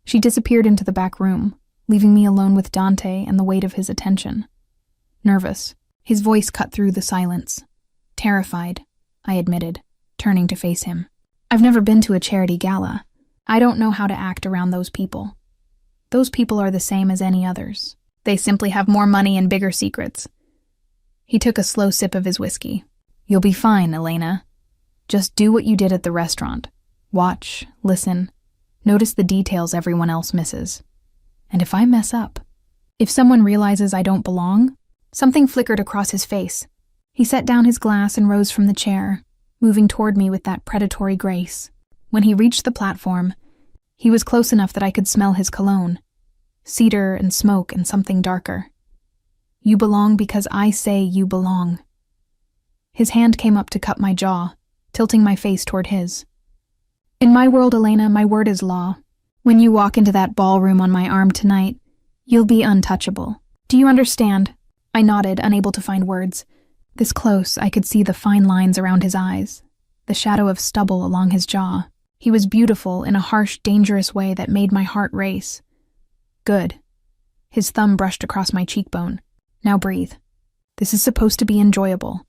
She disappeared into the back room, leaving me alone with Dante and the weight of his attention. Nervous, his voice cut through the silence. Terrified, I admitted, turning to face him. I've never been to a charity gala. I don't know how to act around those people. Those people are the same as any others. They simply have more money and bigger secrets. He took a slow sip of his whiskey. You'll be fine, Elena. Just do what you did at the restaurant. Watch, listen, notice the details everyone else misses. And if I mess up, if someone realizes I don't belong, something flickered across his face. He set down his glass and rose from the chair, moving toward me with that predatory grace. When he reached the platform, he was close enough that I could smell his cologne. Cedar and smoke and something darker. You belong because I say you belong. His hand came up to cup my jaw, tilting my face toward his. In my world, Elena, my word is law. When you walk into that ballroom on my arm tonight, you'll be untouchable. Do you understand? I nodded, unable to find words. This close, I could see the fine lines around his eyes, the shadow of stubble along his jaw. He was beautiful in a harsh, dangerous way that made my heart race. Good. His thumb brushed across my cheekbone. Now breathe. This is supposed to be enjoyable.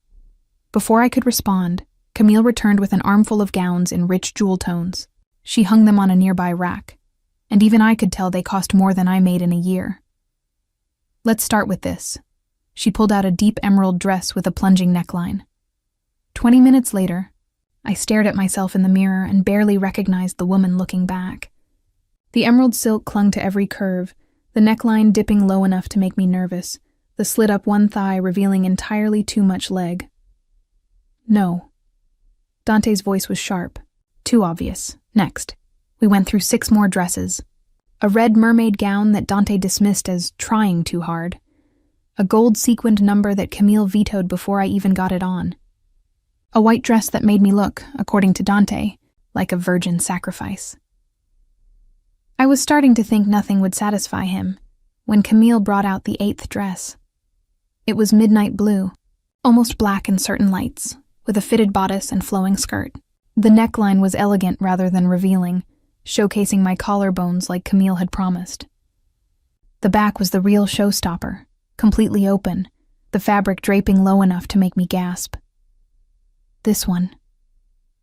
Before I could respond, Camille returned with an armful of gowns in rich jewel tones. She hung them on a nearby rack, and even I could tell they cost more than I made in a year. Let's start with this. She pulled out a deep emerald dress with a plunging neckline. 20 minutes later, I stared at myself in the mirror and barely recognized the woman looking back. The emerald silk clung to every curve, the neckline dipping low enough to make me nervous, the slit up one thigh revealing entirely too much leg. No. Dante's voice was sharp. Too obvious. Next. We went through 6 more dresses. A red mermaid gown that Dante dismissed as trying too hard. A gold sequined number that Camille vetoed before I even got it on. A white dress that made me look, according to Dante, like a virgin sacrifice. I was starting to think nothing would satisfy him when Camille brought out the 8th dress. It was midnight blue, almost black in certain lights, with a fitted bodice and flowing skirt. The neckline was elegant rather than revealing, showcasing my collarbones like Camille had promised. The back was the real showstopper, completely open, the fabric draping low enough to make me gasp. This one,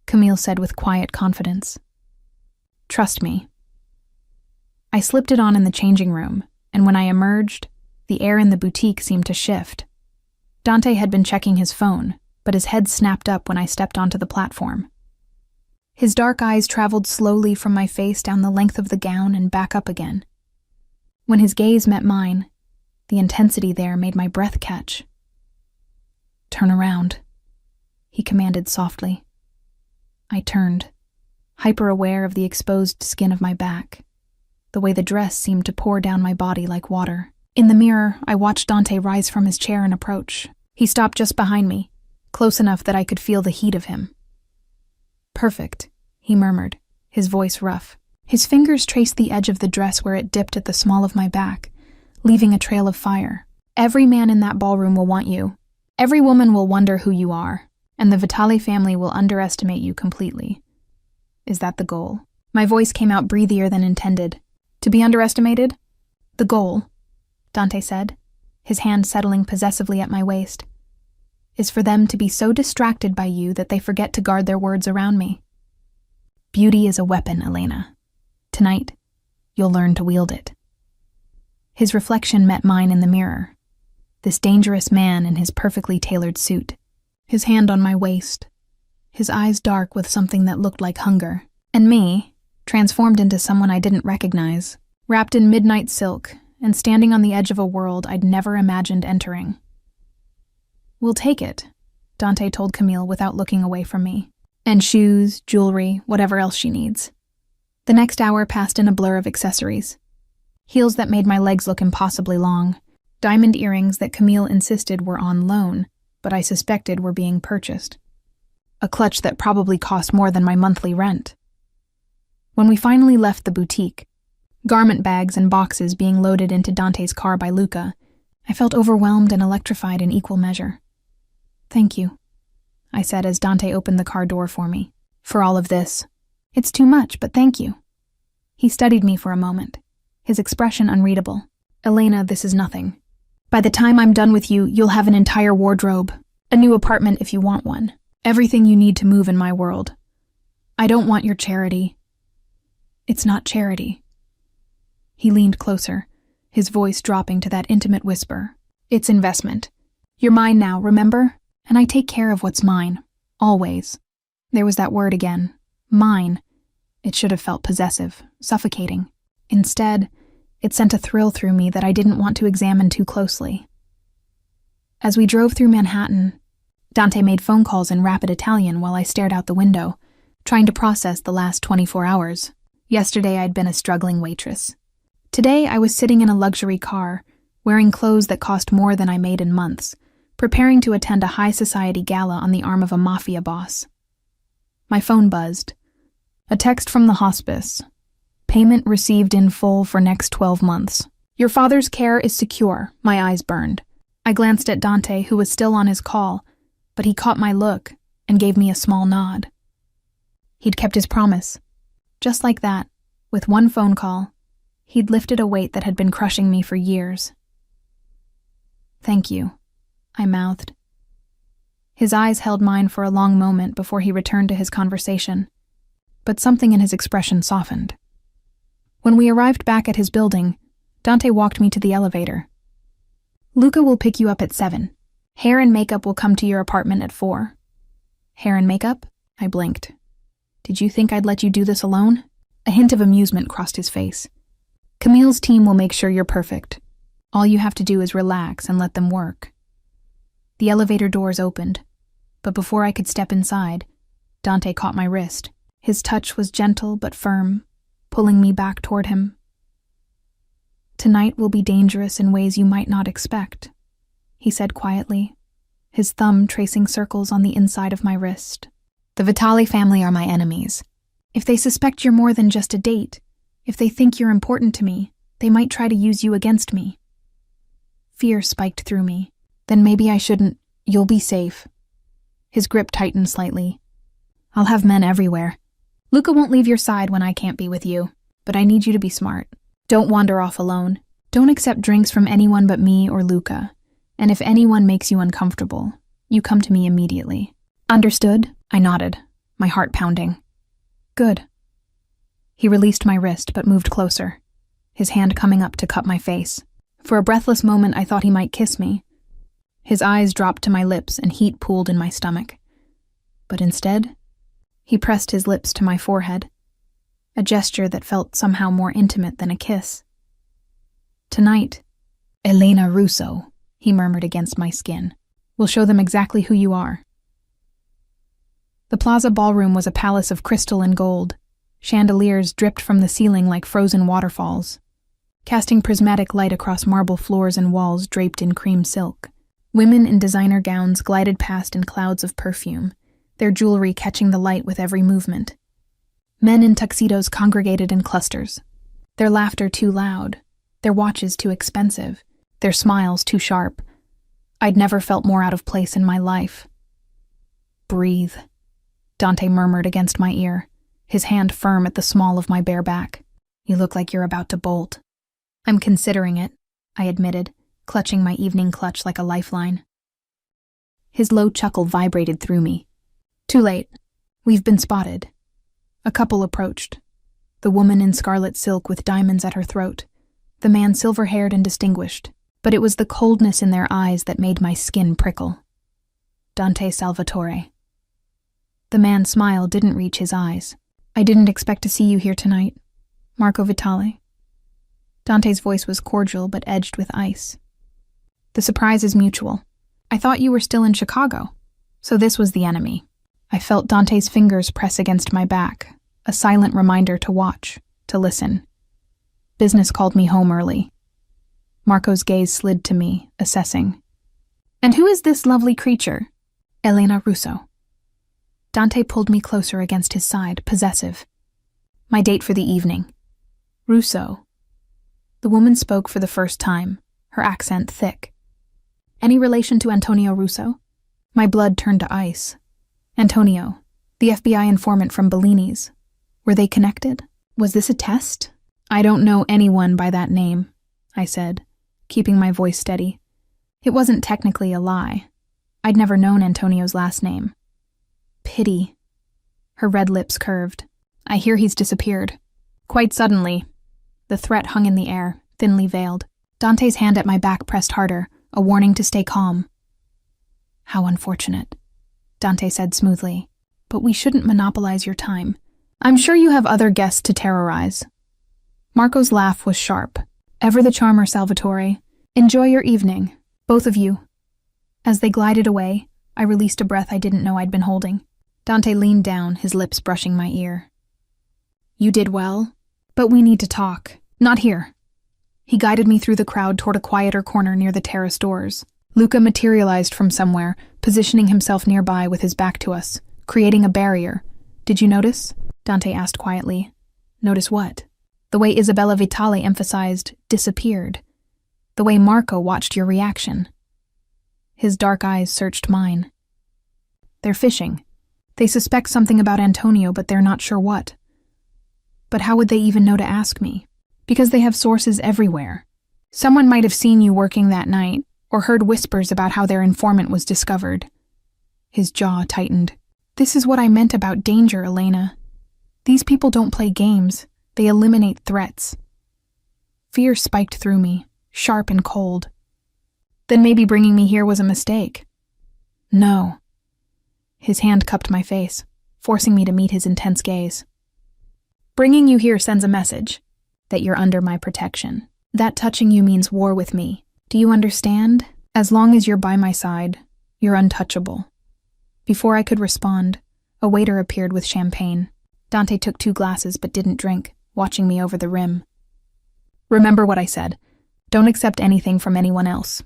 Camille said with quiet confidence. Trust me. I slipped it on in the changing room, and when I emerged, the air in the boutique seemed to shift. Dante had been checking his phone, but his head snapped up when I stepped onto the platform. His dark eyes traveled slowly from my face down the length of the gown and back up again. When his gaze met mine, the intensity there made my breath catch. Turn around, he commanded softly. I turned, hyper-aware of the exposed skin of my back, the way the dress seemed to pour down my body like water. In the mirror, I watched Dante rise from his chair and approach. He stopped just behind me, close enough that I could feel the heat of him. Perfect, he murmured, his voice rough. His fingers traced the edge of the dress where it dipped at the small of my back, leaving a trail of fire. Every man in that ballroom will want you. Every woman will wonder who you are, and the Vitali family will underestimate you completely. Is that the goal? My voice came out breathier than intended. To be underestimated? The goal, Dante said, his hand settling possessively at my waist, is for them to be so distracted by you that they forget to guard their words around me. Beauty is a weapon, Elena. Tonight, you'll learn to wield it. His reflection met mine in the mirror. This dangerous man in his perfectly tailored suit, his hand on my waist, his eyes dark with something that looked like hunger, and me, transformed into someone I didn't recognize, wrapped in midnight silk and standing on the edge of a world I'd never imagined entering. We'll take it, Dante told Camille without looking away from me. And shoes, jewelry, whatever else she needs. The next hour passed in a blur of accessories. Heels that made my legs look impossibly long, diamond earrings that Camille insisted were on loan, but I suspected were being purchased. A clutch that probably cost more than my monthly rent. When we finally left the boutique, garment bags and boxes being loaded into Dante's car by Luca, I felt overwhelmed and electrified in equal measure. Thank you, I said as Dante opened the car door for me. For all of this. It's too much, but thank you. He studied me for a moment, his expression unreadable. Elena, this is nothing. By the time I'm done with you, you'll have an entire wardrobe, a new apartment if you want one, everything you need to move in my world. I don't want your charity. It's not charity. He leaned closer, his voice dropping to that intimate whisper. It's investment. You're mine now, remember? And I take care of what's mine. Always. There was that word again. Mine. It should have felt possessive, suffocating. Instead, it sent a thrill through me that I didn't want to examine too closely. As we drove through Manhattan, Dante made phone calls in rapid Italian while I stared out the window, trying to process the last 24 hours. Yesterday I'd been a struggling waitress. Today I was sitting in a luxury car, wearing clothes that cost more than I made in months, preparing to attend a high society gala on the arm of a Mafia boss. My phone buzzed. A text from the hospice. Payment received in full for next 12 months. Your father's care is secure. My eyes burned. I glanced at Dante, who was still on his call, but he caught my look and gave me a small nod. He'd kept his promise. Just like that, with one phone call, he'd lifted a weight that had been crushing me for years. Thank you, I mouthed. His eyes held mine for a long moment before he returned to his conversation, but something in his expression softened. When we arrived back at his building, Dante walked me to the elevator. Luca will pick you up at 7. Hair and makeup will come to your apartment at 4. Hair and makeup? I blinked. Did you think I'd let you do this alone? A hint of amusement crossed his face. Camille's team will make sure you're perfect. All you have to do is relax and let them work. The elevator doors opened, but before I could step inside, Dante caught my wrist. His touch was gentle but firm, pulling me back toward him. Tonight will be dangerous in ways you might not expect, he said quietly, his thumb tracing circles on the inside of my wrist. The Vitale family are my enemies. If they suspect you're more than just a date, if they think you're important to me, they might try to use you against me. Fear spiked through me. Then maybe I shouldn't. You'll be safe. His grip tightened slightly. I'll have men everywhere. Luca won't leave your side when I can't be with you, but I need you to be smart. Don't wander off alone. Don't accept drinks from anyone but me or Luca. And if anyone makes you uncomfortable, you come to me immediately. Understood? I nodded, my heart pounding. Good. He released my wrist but moved closer, his hand coming up to cup my face. For a breathless moment, I thought he might kiss me. His eyes dropped to my lips and heat pooled in my stomach. But instead, he pressed his lips to my forehead, a gesture that felt somehow more intimate than a kiss. Tonight, Elena Russo, he murmured against my skin, will show them exactly who you are. The plaza ballroom was a palace of crystal and gold. Chandeliers dripped from the ceiling like frozen waterfalls, casting prismatic light across marble floors and walls draped in cream silk. Women in designer gowns glided past in clouds of perfume, their jewelry catching the light with every movement. Men in tuxedos congregated in clusters, their laughter too loud, their watches too expensive, their smiles too sharp. I'd never felt more out of place in my life. Breathe, Dante murmured against my ear, his hand firm at the small of my bare back. You look like you're about to bolt. I'm considering it, I admitted, clutching my evening clutch like a lifeline. His low chuckle vibrated through me. Too late. We've been spotted. A couple approached. The woman in scarlet silk with diamonds at her throat, the man silver-haired and distinguished, but it was the coldness in their eyes that made my skin prickle. Dante Salvatore. The man's smile didn't reach his eyes. I didn't expect to see you here tonight. Marco Vitale. Dante's voice was cordial but edged with ice. The surprise is mutual. I thought you were still in Chicago. So this was the enemy. I felt Dante's fingers press against my back, a silent reminder to watch, to listen. Business called me home early. Marco's gaze slid to me, assessing. And who is this lovely creature? Elena Russo. Dante pulled me closer against his side, possessive. My date for the evening. Russo. The woman spoke for the first time, her accent thick. Any relation to Antonio Russo? My blood turned to ice. Antonio, the FBI informant from Bellini's. Were they connected? Was this a test? I don't know anyone by that name, I said, keeping my voice steady. It wasn't technically a lie. I'd never known Antonio's last name. Pity. Her red lips curved. I hear he's disappeared. Quite suddenly. The threat hung in the air, thinly veiled. Dante's hand at my back pressed harder, a warning to stay calm. How unfortunate, Dante said smoothly. But we shouldn't monopolize your time. I'm sure you have other guests to terrorize. Marco's laugh was sharp. Ever the charmer, Salvatore. Enjoy your evening, both of you. As they glided away, I released a breath I didn't know I'd been holding. Dante leaned down, his lips brushing my ear. You did well, but we need to talk. Not here. He guided me through the crowd toward a quieter corner near the terrace doors. Luca materialized from somewhere, positioning himself nearby with his back to us, creating a barrier, Did you notice? Dante asked quietly. Notice what? The way Isabella Vitale emphasized disappeared. The way Marco watched your reaction. His dark eyes searched mine. They're fishing. They suspect something about Antonio, but they're not sure what. But how would they even know to ask me? Because they have sources everywhere. Someone might have seen you working that night, or heard whispers about how their informant was discovered. His jaw tightened. This is what I meant about danger, Elena. These people don't play games. They eliminate threats. Fear spiked through me, sharp and cold. Then maybe bringing me here was a mistake. No. His hand cupped my face, forcing me to meet his intense gaze. Bringing you here sends a message that you're under my protection. That touching you means war with me. Do you understand? As long as you're by my side, you're untouchable. Before I could respond, a waiter appeared with champagne. Dante took 2 glasses but didn't drink, watching me over the rim. Remember what I said. Don't accept anything from anyone else.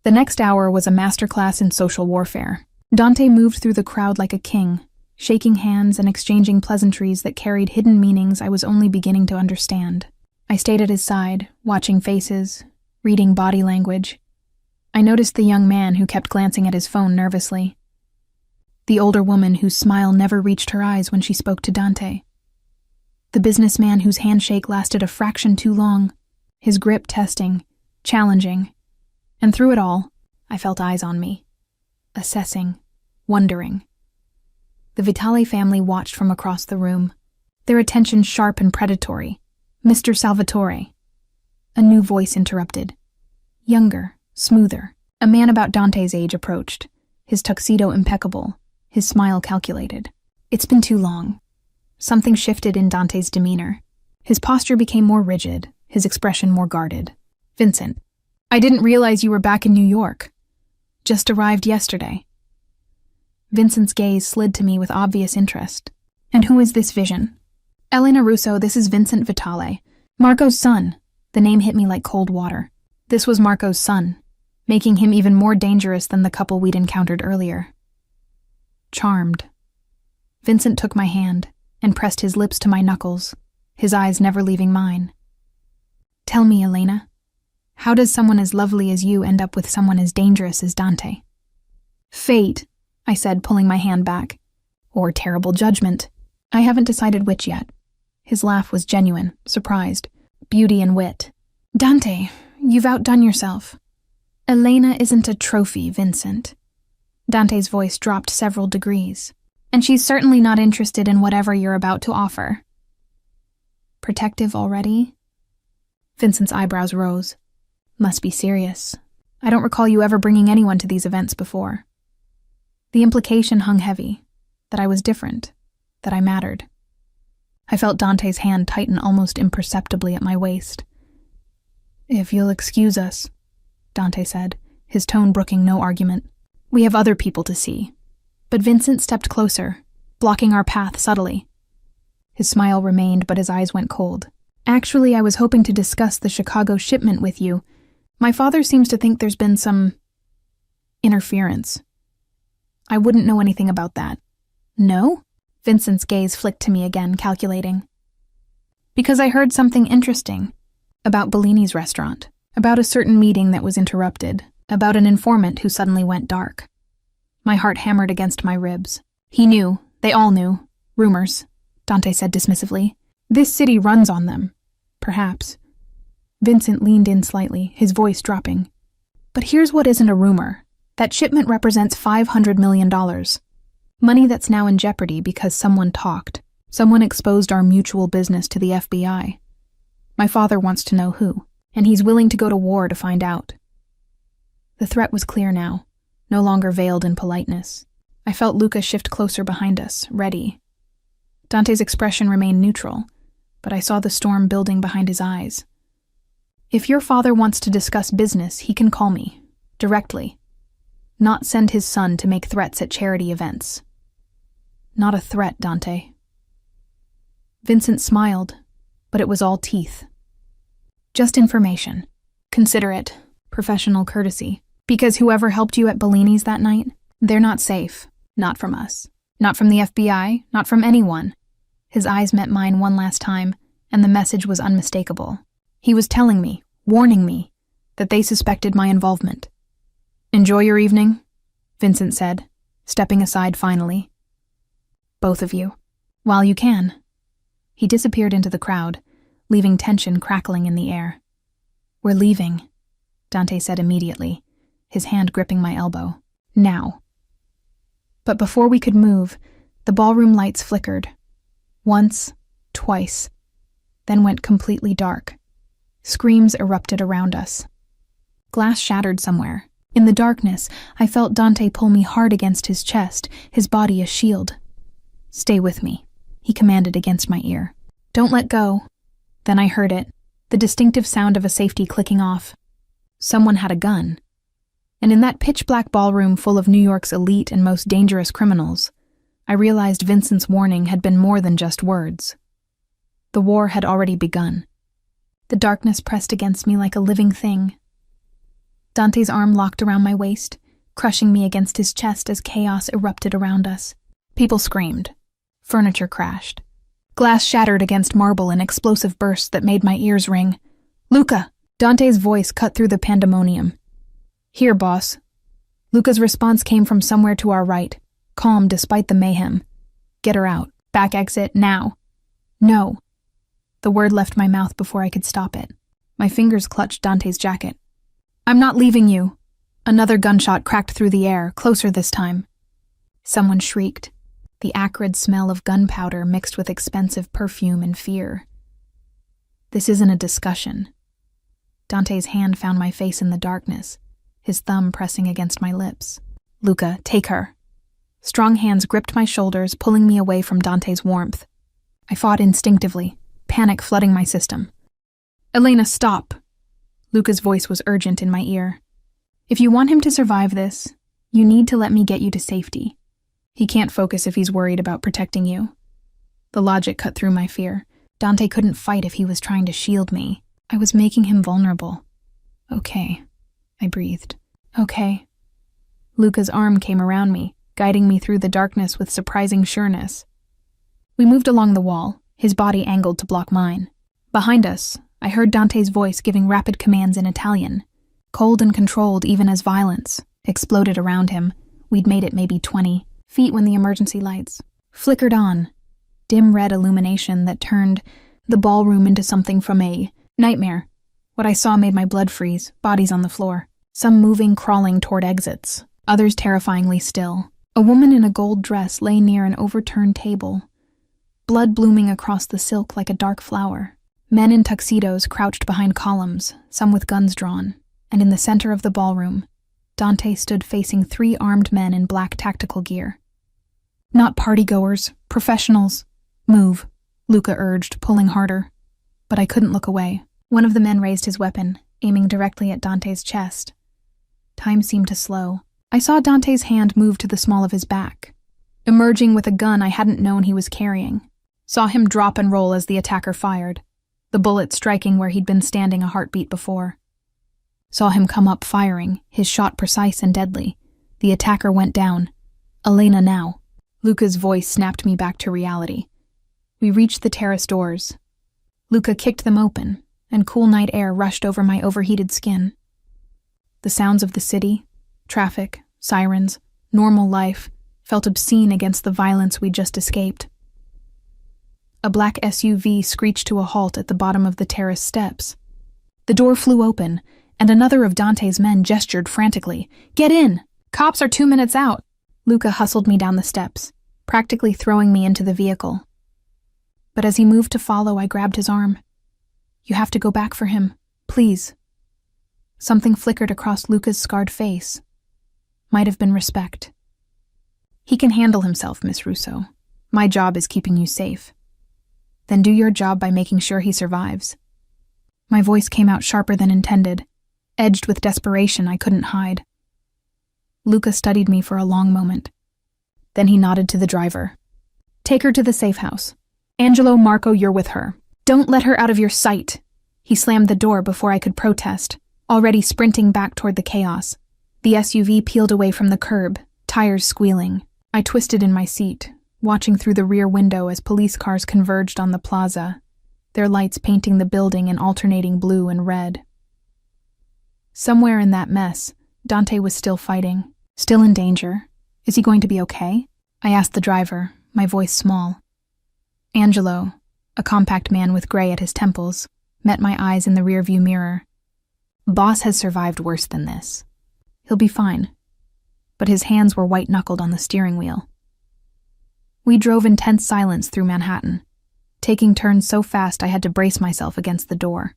The next hour was a masterclass in social warfare. Dante moved through the crowd like a king, shaking hands and exchanging pleasantries that carried hidden meanings I was only beginning to understand. I stayed at his side, watching faces, reading body language. I noticed the young man who kept glancing at his phone nervously. The older woman whose smile never reached her eyes when she spoke to Dante. The businessman whose handshake lasted a fraction too long, his grip testing, challenging. And through it all, I felt eyes on me, assessing, wondering. The Vitale family watched from across the room, their attention sharp and predatory. Mr. Salvatore. A new voice interrupted. Younger, smoother. A man about Dante's age approached, his tuxedo impeccable, his smile calculated. It's been too long. Something shifted in Dante's demeanor. His posture became more rigid, his expression more guarded. Vincent, I didn't realize you were back in New York. Just arrived yesterday. Vincent's gaze slid to me with obvious interest. And who is this vision? Elena Russo, this is Vincent Vitale, Marco's son. The name hit me like cold water. This was Marco's son, making him even more dangerous than the couple we'd encountered earlier. Charmed. Vincent took my hand and pressed his lips to my knuckles, his eyes never leaving mine. Tell me, Elena, how does someone as lovely as you end up with someone as dangerous as Dante? Fate, I said, pulling my hand back. Or terrible judgment. I haven't decided which yet. His laugh was genuine, surprised, beauty and wit. Dante, you've outdone yourself. Elena isn't a trophy, Vincent. Dante's voice dropped several degrees. And she's certainly not interested in whatever you're about to offer. Protective already? Vincent's eyebrows rose. Must be serious. I don't recall you ever bringing anyone to these events before. The implication hung heavy, that I was different, that I mattered. I felt Dante's hand tighten almost imperceptibly at my waist. If you'll excuse us, Dante said, his tone brooking no argument. We have other people to see. But Vincent stepped closer, blocking our path subtly. His smile remained, but his eyes went cold. Actually, I was hoping to discuss the Chicago shipment with you. My father seems to think there's been some interference. I wouldn't know anything about that. No? Vincent's gaze flicked to me again, calculating. Because I heard something interesting. About Bellini's restaurant. About a certain meeting that was interrupted. About an informant who suddenly went dark. My heart hammered against my ribs. He knew. They all knew. Rumors, Dante said dismissively. This city runs on them. Perhaps. Vincent leaned in slightly, his voice dropping. But here's what isn't a rumor. That shipment represents $500 million. Money that's now in jeopardy because someone talked. Someone exposed our mutual business to the FBI. My father wants to know who, and he's willing to go to war to find out. The threat was clear now, no longer veiled in politeness. I felt Luca shift closer behind us, ready. Dante's expression remained neutral, but I saw the storm building behind his eyes. If your father wants to discuss business, he can call me, directly. Not send his son to make threats at charity events. Not a threat, Dante. Vincent smiled, but it was all teeth. Just information. Considerate, professional courtesy. Because whoever helped you at Bellini's that night, they're not safe, not from us. Not from the FBI, not from anyone. His eyes met mine one last time, and the message was unmistakable. He was telling me, warning me, that they suspected my involvement. "Enjoy your evening," Vincent said, stepping aside finally. "Both of you. While you can." He disappeared into the crowd, leaving tension crackling in the air. "We're leaving," Dante said immediately, his hand gripping my elbow. "Now." But before we could move, the ballroom lights flickered. Once, twice, then went completely dark. Screams erupted around us. Glass shattered somewhere. In the darkness, I felt Dante pull me hard against his chest, his body a shield. "Stay with me," he commanded against my ear. "Don't let go." Then I heard it, the distinctive sound of a safety clicking off. Someone had a gun. And in that pitch-black ballroom full of New York's elite and most dangerous criminals, I realized Vincent's warning had been more than just words. The war had already begun. The darkness pressed against me like a living thing. Dante's arm locked around my waist, crushing me against his chest as chaos erupted around us. People screamed. Furniture crashed. Glass shattered against marble in explosive bursts that made my ears ring. "Luca!" Dante's voice cut through the pandemonium. "Here, boss." Luca's response came from somewhere to our right, calm despite the mayhem. "Get her out. Back exit, now." "No." The word left my mouth before I could stop it. My fingers clutched Dante's jacket. "I'm not leaving you." Another gunshot cracked through the air, closer this time. Someone shrieked, the acrid smell of gunpowder mixed with expensive perfume and fear. "This isn't a discussion." Dante's hand found my face in the darkness, his thumb pressing against my lips. "Luca, take her." Strong hands gripped my shoulders, pulling me away from Dante's warmth. I fought instinctively, panic flooding my system. "Elena, stop." Luca's voice was urgent in my ear. "If you want him to survive this, you need to let me get you to safety. He can't focus if he's worried about protecting you." The logic cut through my fear. Dante couldn't fight if he was trying to shield me. I was making him vulnerable. "Okay," I breathed. "Okay." Luca's arm came around me, guiding me through the darkness with surprising sureness. We moved along the wall, his body angled to block mine. Behind us, I heard Dante's voice giving rapid commands in Italian. Cold and controlled even as violence exploded around him. We'd made it maybe 20 feet when the emergency lights flickered on. Dim red illumination that turned the ballroom into something from a nightmare. What I saw made my blood freeze, bodies on the floor. Some moving, crawling toward exits, others terrifyingly still. A woman in a gold dress lay near an overturned table, blood blooming across the silk like a dark flower. Men in tuxedos crouched behind columns, some with guns drawn, and in the center of the ballroom, Dante stood facing 3 armed men in black tactical gear. "Not partygoers, professionals. Move," Luca urged, pulling harder. But I couldn't look away. One of the men raised his weapon, aiming directly at Dante's chest. Time seemed to slow. I saw Dante's hand move to the small of his back, emerging with a gun I hadn't known he was carrying. Saw him drop and roll as the attacker fired, the bullet striking where he'd been standing a heartbeat before. Saw him come up firing, his shot precise and deadly. The attacker went down. "Elena, now." Luca's voice snapped me back to reality. We reached the terrace doors. Luca kicked them open, and cool night air rushed over my overheated skin. The sounds of the city, traffic, sirens, normal life, felt obscene against the violence we'd just escaped. A black SUV screeched to a halt at the bottom of the terrace steps. The door flew open, and another of Dante's men gestured frantically. "Get in! Cops are 2 minutes out!" Luca hustled me down the steps, practically throwing me into the vehicle. But as he moved to follow, I grabbed his arm. "You have to go back for him, please." Something flickered across Luca's scarred face. Might have been respect. "He can handle himself, Miss Russo. My job is keeping you safe." "Then do your job by making sure he survives." My voice came out sharper than intended, edged with desperation I couldn't hide. Luca studied me for a long moment. Then he nodded to the driver. "Take her to the safe house. Angelo, Marco, you're with her. Don't let her out of your sight." He slammed the door before I could protest, already sprinting back toward the chaos. The SUV peeled away from the curb, tires squealing. I twisted in my seat, watching through the rear window as police cars converged on the plaza, their lights painting the building in alternating blue and red. Somewhere in that mess, Dante was still fighting, still in danger. Is he going to be okay? I asked the driver, my voice small. Angelo, a compact man with gray at his temples, met my eyes in the rearview mirror. Boss has survived worse than this. He'll be fine. But his hands were white-knuckled on the steering wheel. We drove in tense silence through Manhattan, taking turns so fast I had to brace myself against the door.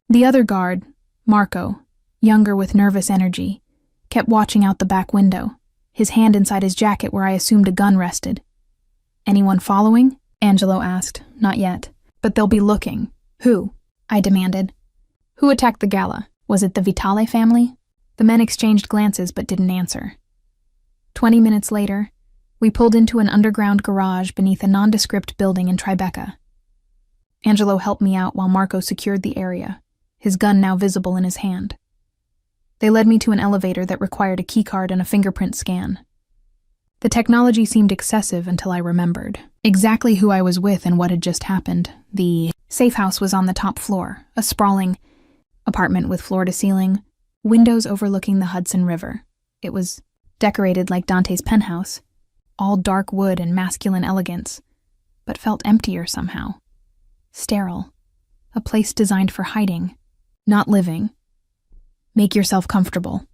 The other guard, Marco, younger with nervous energy, kept watching out the back window, his hand inside his jacket where I assumed a gun rested. "Anyone following?" Angelo asked. "Not yet. But they'll be looking." "Who?" I demanded. "Who attacked the gala? Was it the Vitale family?" The men exchanged glances but didn't answer. 20 minutes later, we pulled into an underground garage beneath a nondescript building in Tribeca. Angelo helped me out while Marco secured the area, his gun now visible in his hand. They led me to an elevator that required a keycard and a fingerprint scan. The technology seemed excessive until I remembered exactly who I was with and what had just happened. The safe house was on the top floor, a sprawling apartment with floor-to-ceiling, windows overlooking the Hudson River. It was decorated like Dante's penthouse, all dark wood and masculine elegance, but felt emptier somehow. Sterile. A place designed for hiding, not living. "Make yourself comfortable,"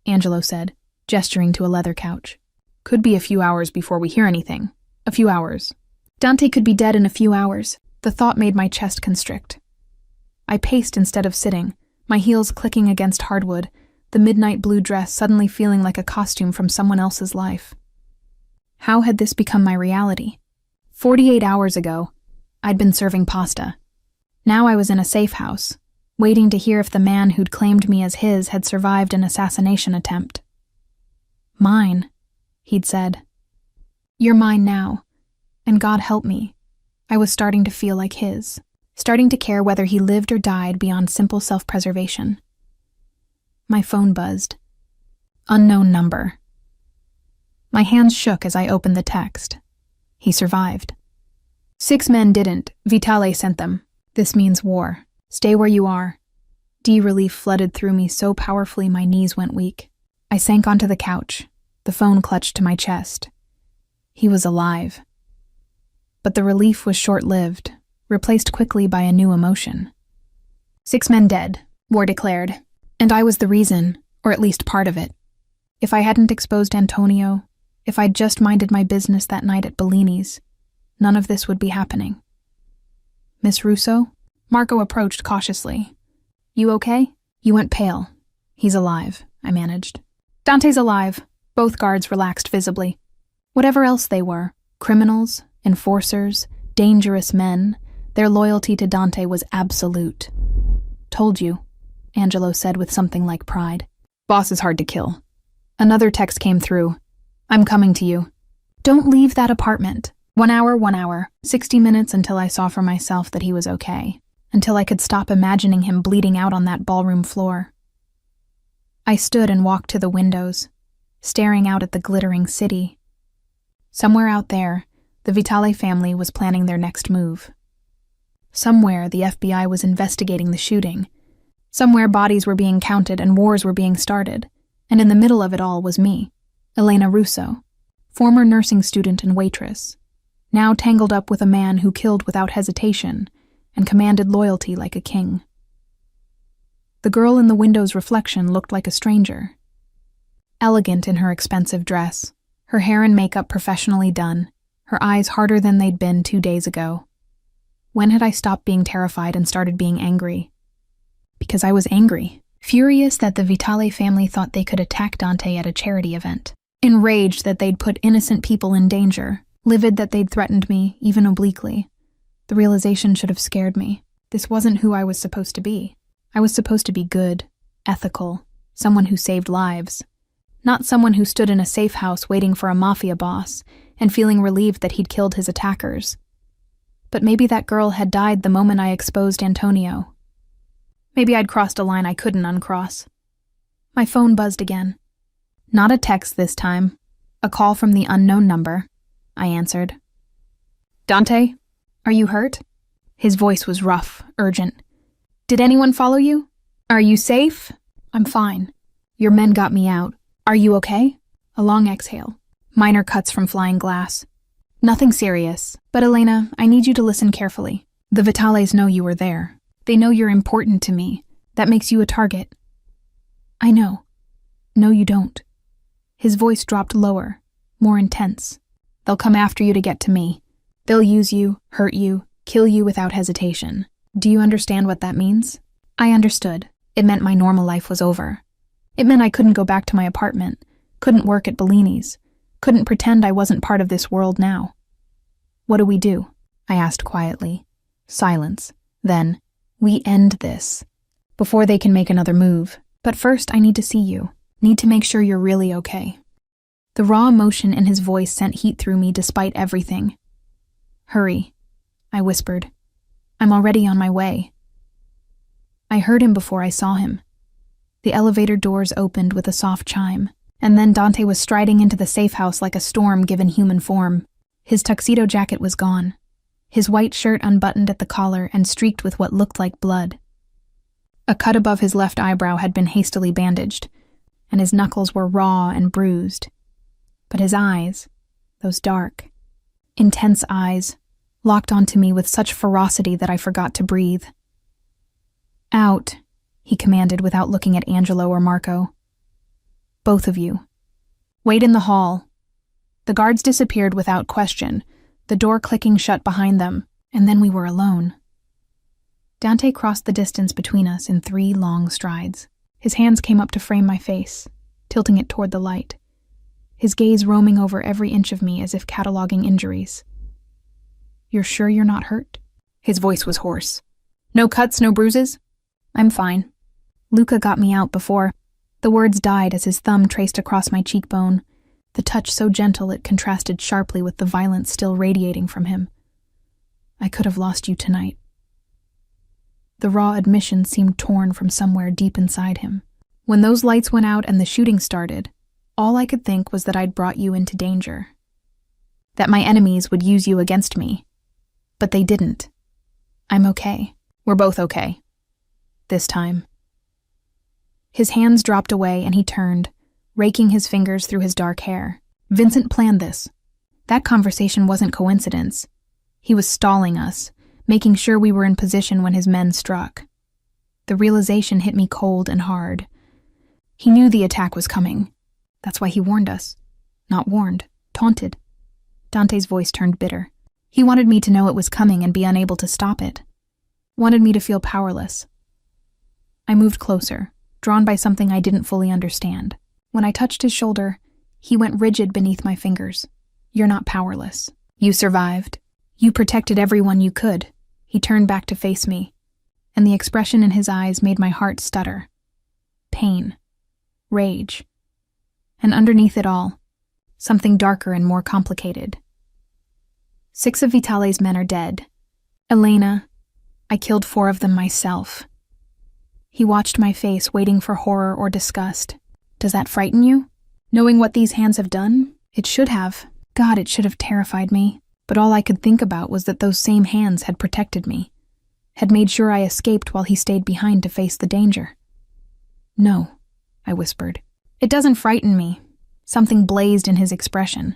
Angelo said, gesturing to a leather couch. "Could be a few hours before we hear anything. A few hours." Dante could be dead in a few hours. The thought made my chest constrict. I paced instead of sitting, my heels clicking against hardwood, the midnight blue dress suddenly feeling like a costume from someone else's life. How had this become my reality? 48 hours ago, I'd been serving pasta. Now I was in a safe house, waiting to hear if the man who'd claimed me as his had survived an assassination attempt. "Mine," he'd said. "You're mine now, and God help me." I was starting to feel like his, starting to care whether he lived or died beyond simple self-preservation. My phone buzzed. Unknown number. My hands shook as I opened the text. He survived. 6 men didn't. Vitale sent them. This means war. Stay where you are. Relief flooded through me so powerfully my knees went weak. I sank onto the couch, the phone clutched to my chest. He was alive. But the relief was short-lived, replaced quickly by a new emotion. 6 men dead, war declared, and I was the reason, or at least part of it. If I hadn't exposed Antonio, if I'd just minded my business that night at Bellini's, none of this would be happening. "Miss Russo?" Marco approached cautiously. "You okay?" You went pale. "He's alive," I managed. "Dante's alive." Both guards relaxed visibly. Whatever else they were, criminals, enforcers, dangerous men, their loyalty to Dante was absolute. "Told you," Angelo said with something like pride. "Boss is hard to kill." Another text came through. "I'm coming to you. Don't leave that apartment." 1 hour, 60 minutes until I saw for myself that he was okay, until I could stop imagining him bleeding out on that ballroom floor. I stood and walked to the windows, staring out at the glittering city. Somewhere out there, the Vitale family was planning their next move. Somewhere, the FBI was investigating the shooting. Somewhere, bodies were being counted and wars were being started. And in the middle of it all was me, Elena Russo, former nursing student and waitress, now tangled up with a man who killed without hesitation and commanded loyalty like a king. The girl in the window's reflection looked like a stranger. Elegant in her expensive dress, her hair and makeup professionally done, her eyes harder than they'd been 2 days ago. When had I stopped being terrified and started being angry? Because I was angry. Furious that the Vitale family thought they could attack Dante at a charity event. Enraged that they'd put innocent people in danger. Livid that they'd threatened me, even obliquely. The realization should have scared me. This wasn't who I was supposed to be. I was supposed to be good, ethical, someone who saved lives. Not someone who stood in a safe house waiting for a Mafia boss and feeling relieved that he'd killed his attackers. But maybe that girl had died the moment I exposed Antonio. Maybe I'd crossed a line I couldn't uncross. My phone buzzed again. Not a text this time. A call from the unknown number, I answered. Dante, are you hurt? His voice was rough, urgent. Did anyone follow you? Are you safe? I'm fine. Your men got me out. Are you okay? A long exhale. Minor cuts from flying glass. Nothing serious, but Elena, I need you to listen carefully. The Vitales know you were there. They know you're important to me. That makes you a target. I know. No, you don't. His voice dropped lower, more intense. They'll come after you to get to me. They'll use you, hurt you, kill you without hesitation. Do you understand what that means? I understood. It meant my normal life was over. It meant I couldn't go back to my apartment, couldn't work at Bellini's, couldn't pretend I wasn't part of this world now. What do we do? I asked quietly. Silence. Then, we end this. Before they can make another move. But first, I need to see you. Need to make sure you're really okay. The raw emotion in his voice sent heat through me despite everything. Hurry, I whispered. I'm already on my way. I heard him before I saw him. The elevator doors opened with a soft chime, and then Dante was striding into the safe house like a storm given human form. His tuxedo jacket was gone, his white shirt unbuttoned at the collar and streaked with what looked like blood. A cut above his left eyebrow had been hastily bandaged, and his knuckles were raw and bruised. But his eyes, those dark, intense eyes, locked onto me with such ferocity that I forgot to breathe. Out, he commanded without looking at Angelo or Marco. Both of you. Wait in the hall. The guards disappeared without question, the door clicking shut behind them, and then we were alone. Dante crossed the distance between us in 3 long strides. His hands came up to frame my face, tilting it toward the light, his gaze roaming over every inch of me as if cataloging injuries. You're sure you're not hurt? His voice was hoarse. No cuts, no bruises? I'm fine. Luca got me out before. The words died as his thumb traced across my cheekbone, the touch so gentle it contrasted sharply with the violence still radiating from him. I could have lost you tonight. The raw admission seemed torn from somewhere deep inside him. When those lights went out and the shooting started, all I could think was that I'd brought you into danger. That my enemies would use you against me. But they didn't. I'm okay. We're both okay. This time. His hands dropped away and he turned, raking his fingers through his dark hair. Vincent planned this. That conversation wasn't coincidence. He was stalling us, making sure we were in position when his men struck. The realization hit me cold and hard. He knew the attack was coming. That's why he warned us. Not warned, taunted. Dante's voice turned bitter. He wanted me to know it was coming and be unable to stop it. Wanted me to feel powerless. I moved closer, drawn by something I didn't fully understand. When I touched his shoulder, he went rigid beneath my fingers. You're not powerless. You survived. You protected everyone you could. He turned back to face me, and the expression in his eyes made my heart stutter. Pain. Rage. And underneath it all, something darker and more complicated. 6 of Vitale's men are dead. Elena, I killed 4 of them myself. He watched my face, waiting for horror or disgust. Does that frighten you? Knowing what these hands have done? It should have. God, it should have terrified me. But all I could think about was that those same hands had protected me, had made sure I escaped while he stayed behind to face the danger. No, I whispered. It doesn't frighten me. Something blazed in his expression.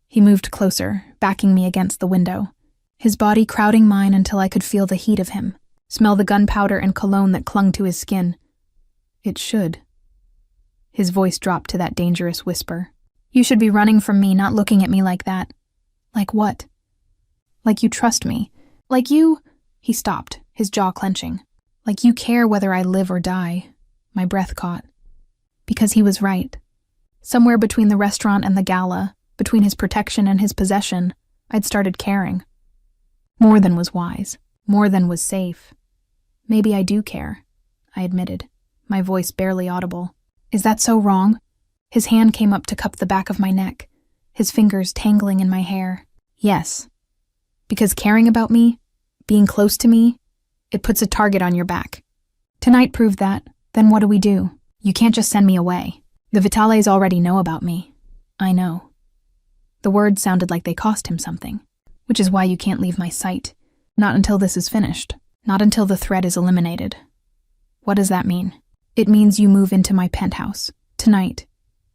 He moved closer, backing me against the window, his body crowding mine until I could feel the heat of him, smell the gunpowder and cologne that clung to his skin. It should. His voice dropped to that dangerous whisper. You should be running from me, not looking at me like that. Like what? Like you trust me. Like you... He stopped, his jaw clenching. Like you care whether I live or die. My breath caught. Because he was right. Somewhere between the restaurant and the gala, between his protection and his possession, I'd started caring. More than was wise. More than was safe. Maybe I do care, I admitted, my voice barely audible. Is that so wrong? His hand came up to cup the back of my neck, his fingers tangling in my hair. Yes. Because caring about me, being close to me, it puts a target on your back. Tonight proved that. Then what do we do? You can't just send me away. The Vitales already know about me. I know. The words sounded like they cost him something, which is why you can't leave my sight. Not until this is finished. Not until the threat is eliminated. What does that mean? It means you move into my penthouse. Tonight.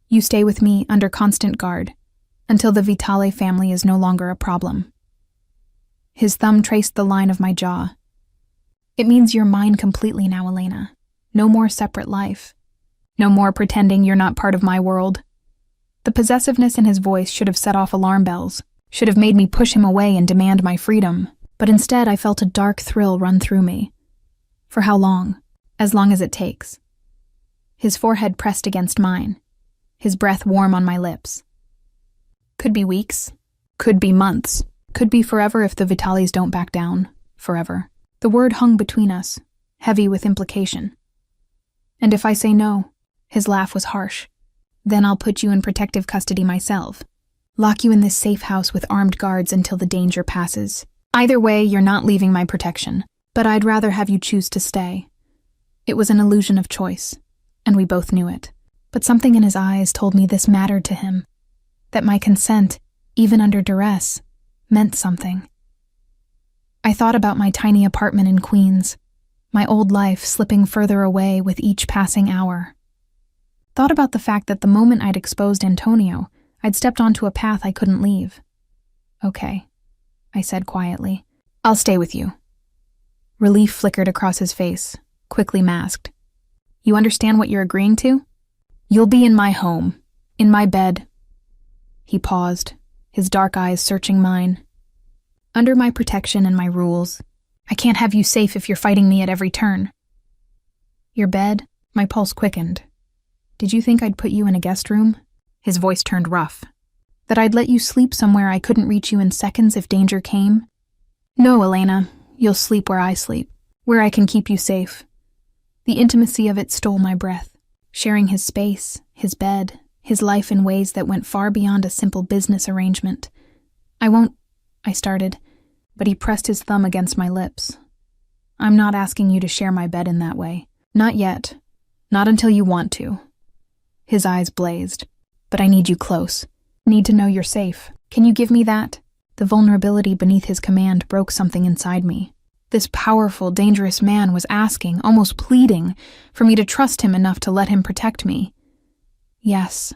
You stay with me under constant guard until the Vitale family is no longer a problem. His thumb traced the line of my jaw. It means you're mine completely now, Elena. No more separate life. No more pretending you're not part of my world. The possessiveness in his voice should have set off alarm bells, should have made me push him away and demand my freedom, but instead I felt a dark thrill run through me. For how long? As long as it takes. His forehead pressed against mine, his breath warm on my lips. Could be weeks, could be months, could be forever if the Vitales don't back down. Forever. The word hung between us, heavy with implication. And if I say no, his laugh was harsh. Then I'll put you in protective custody myself. Lock you in this safe house with armed guards until the danger passes. Either way, you're not leaving my protection, but I'd rather have you choose to stay. It was an illusion of choice, and we both knew it. But something in his eyes told me this mattered to him, that my consent, even under duress, meant something. I thought about my tiny apartment in Queens, my old life slipping further away with each passing hour. Thought about the fact that the moment I'd exposed Antonio, I'd stepped onto a path I couldn't leave. Okay, I said quietly. I'll stay with you. Relief flickered across his face, quickly masked. You understand what you're agreeing to? You'll be in my home, in my bed. He paused, his dark eyes searching mine. Under my protection and my rules. I can't have you safe if you're fighting me at every turn. Your bed? My pulse quickened. Did you think I'd put you in a guest room? His voice turned rough. That I'd let you sleep somewhere I couldn't reach you in seconds if danger came? No, Elena, you'll sleep where I sleep, where I can keep you safe. The intimacy of it stole my breath, sharing his space, his bed, his life in ways that went far beyond a simple business arrangement. I started, but he pressed his thumb against my lips. I'm not asking you to share my bed in that way. Not yet. Not until you want to. His eyes blazed. But I need you close. Need to know you're safe. Can you give me that? The vulnerability beneath his command broke something inside me. This powerful, dangerous man was asking, almost pleading, for me to trust him enough to let him protect me. Yes,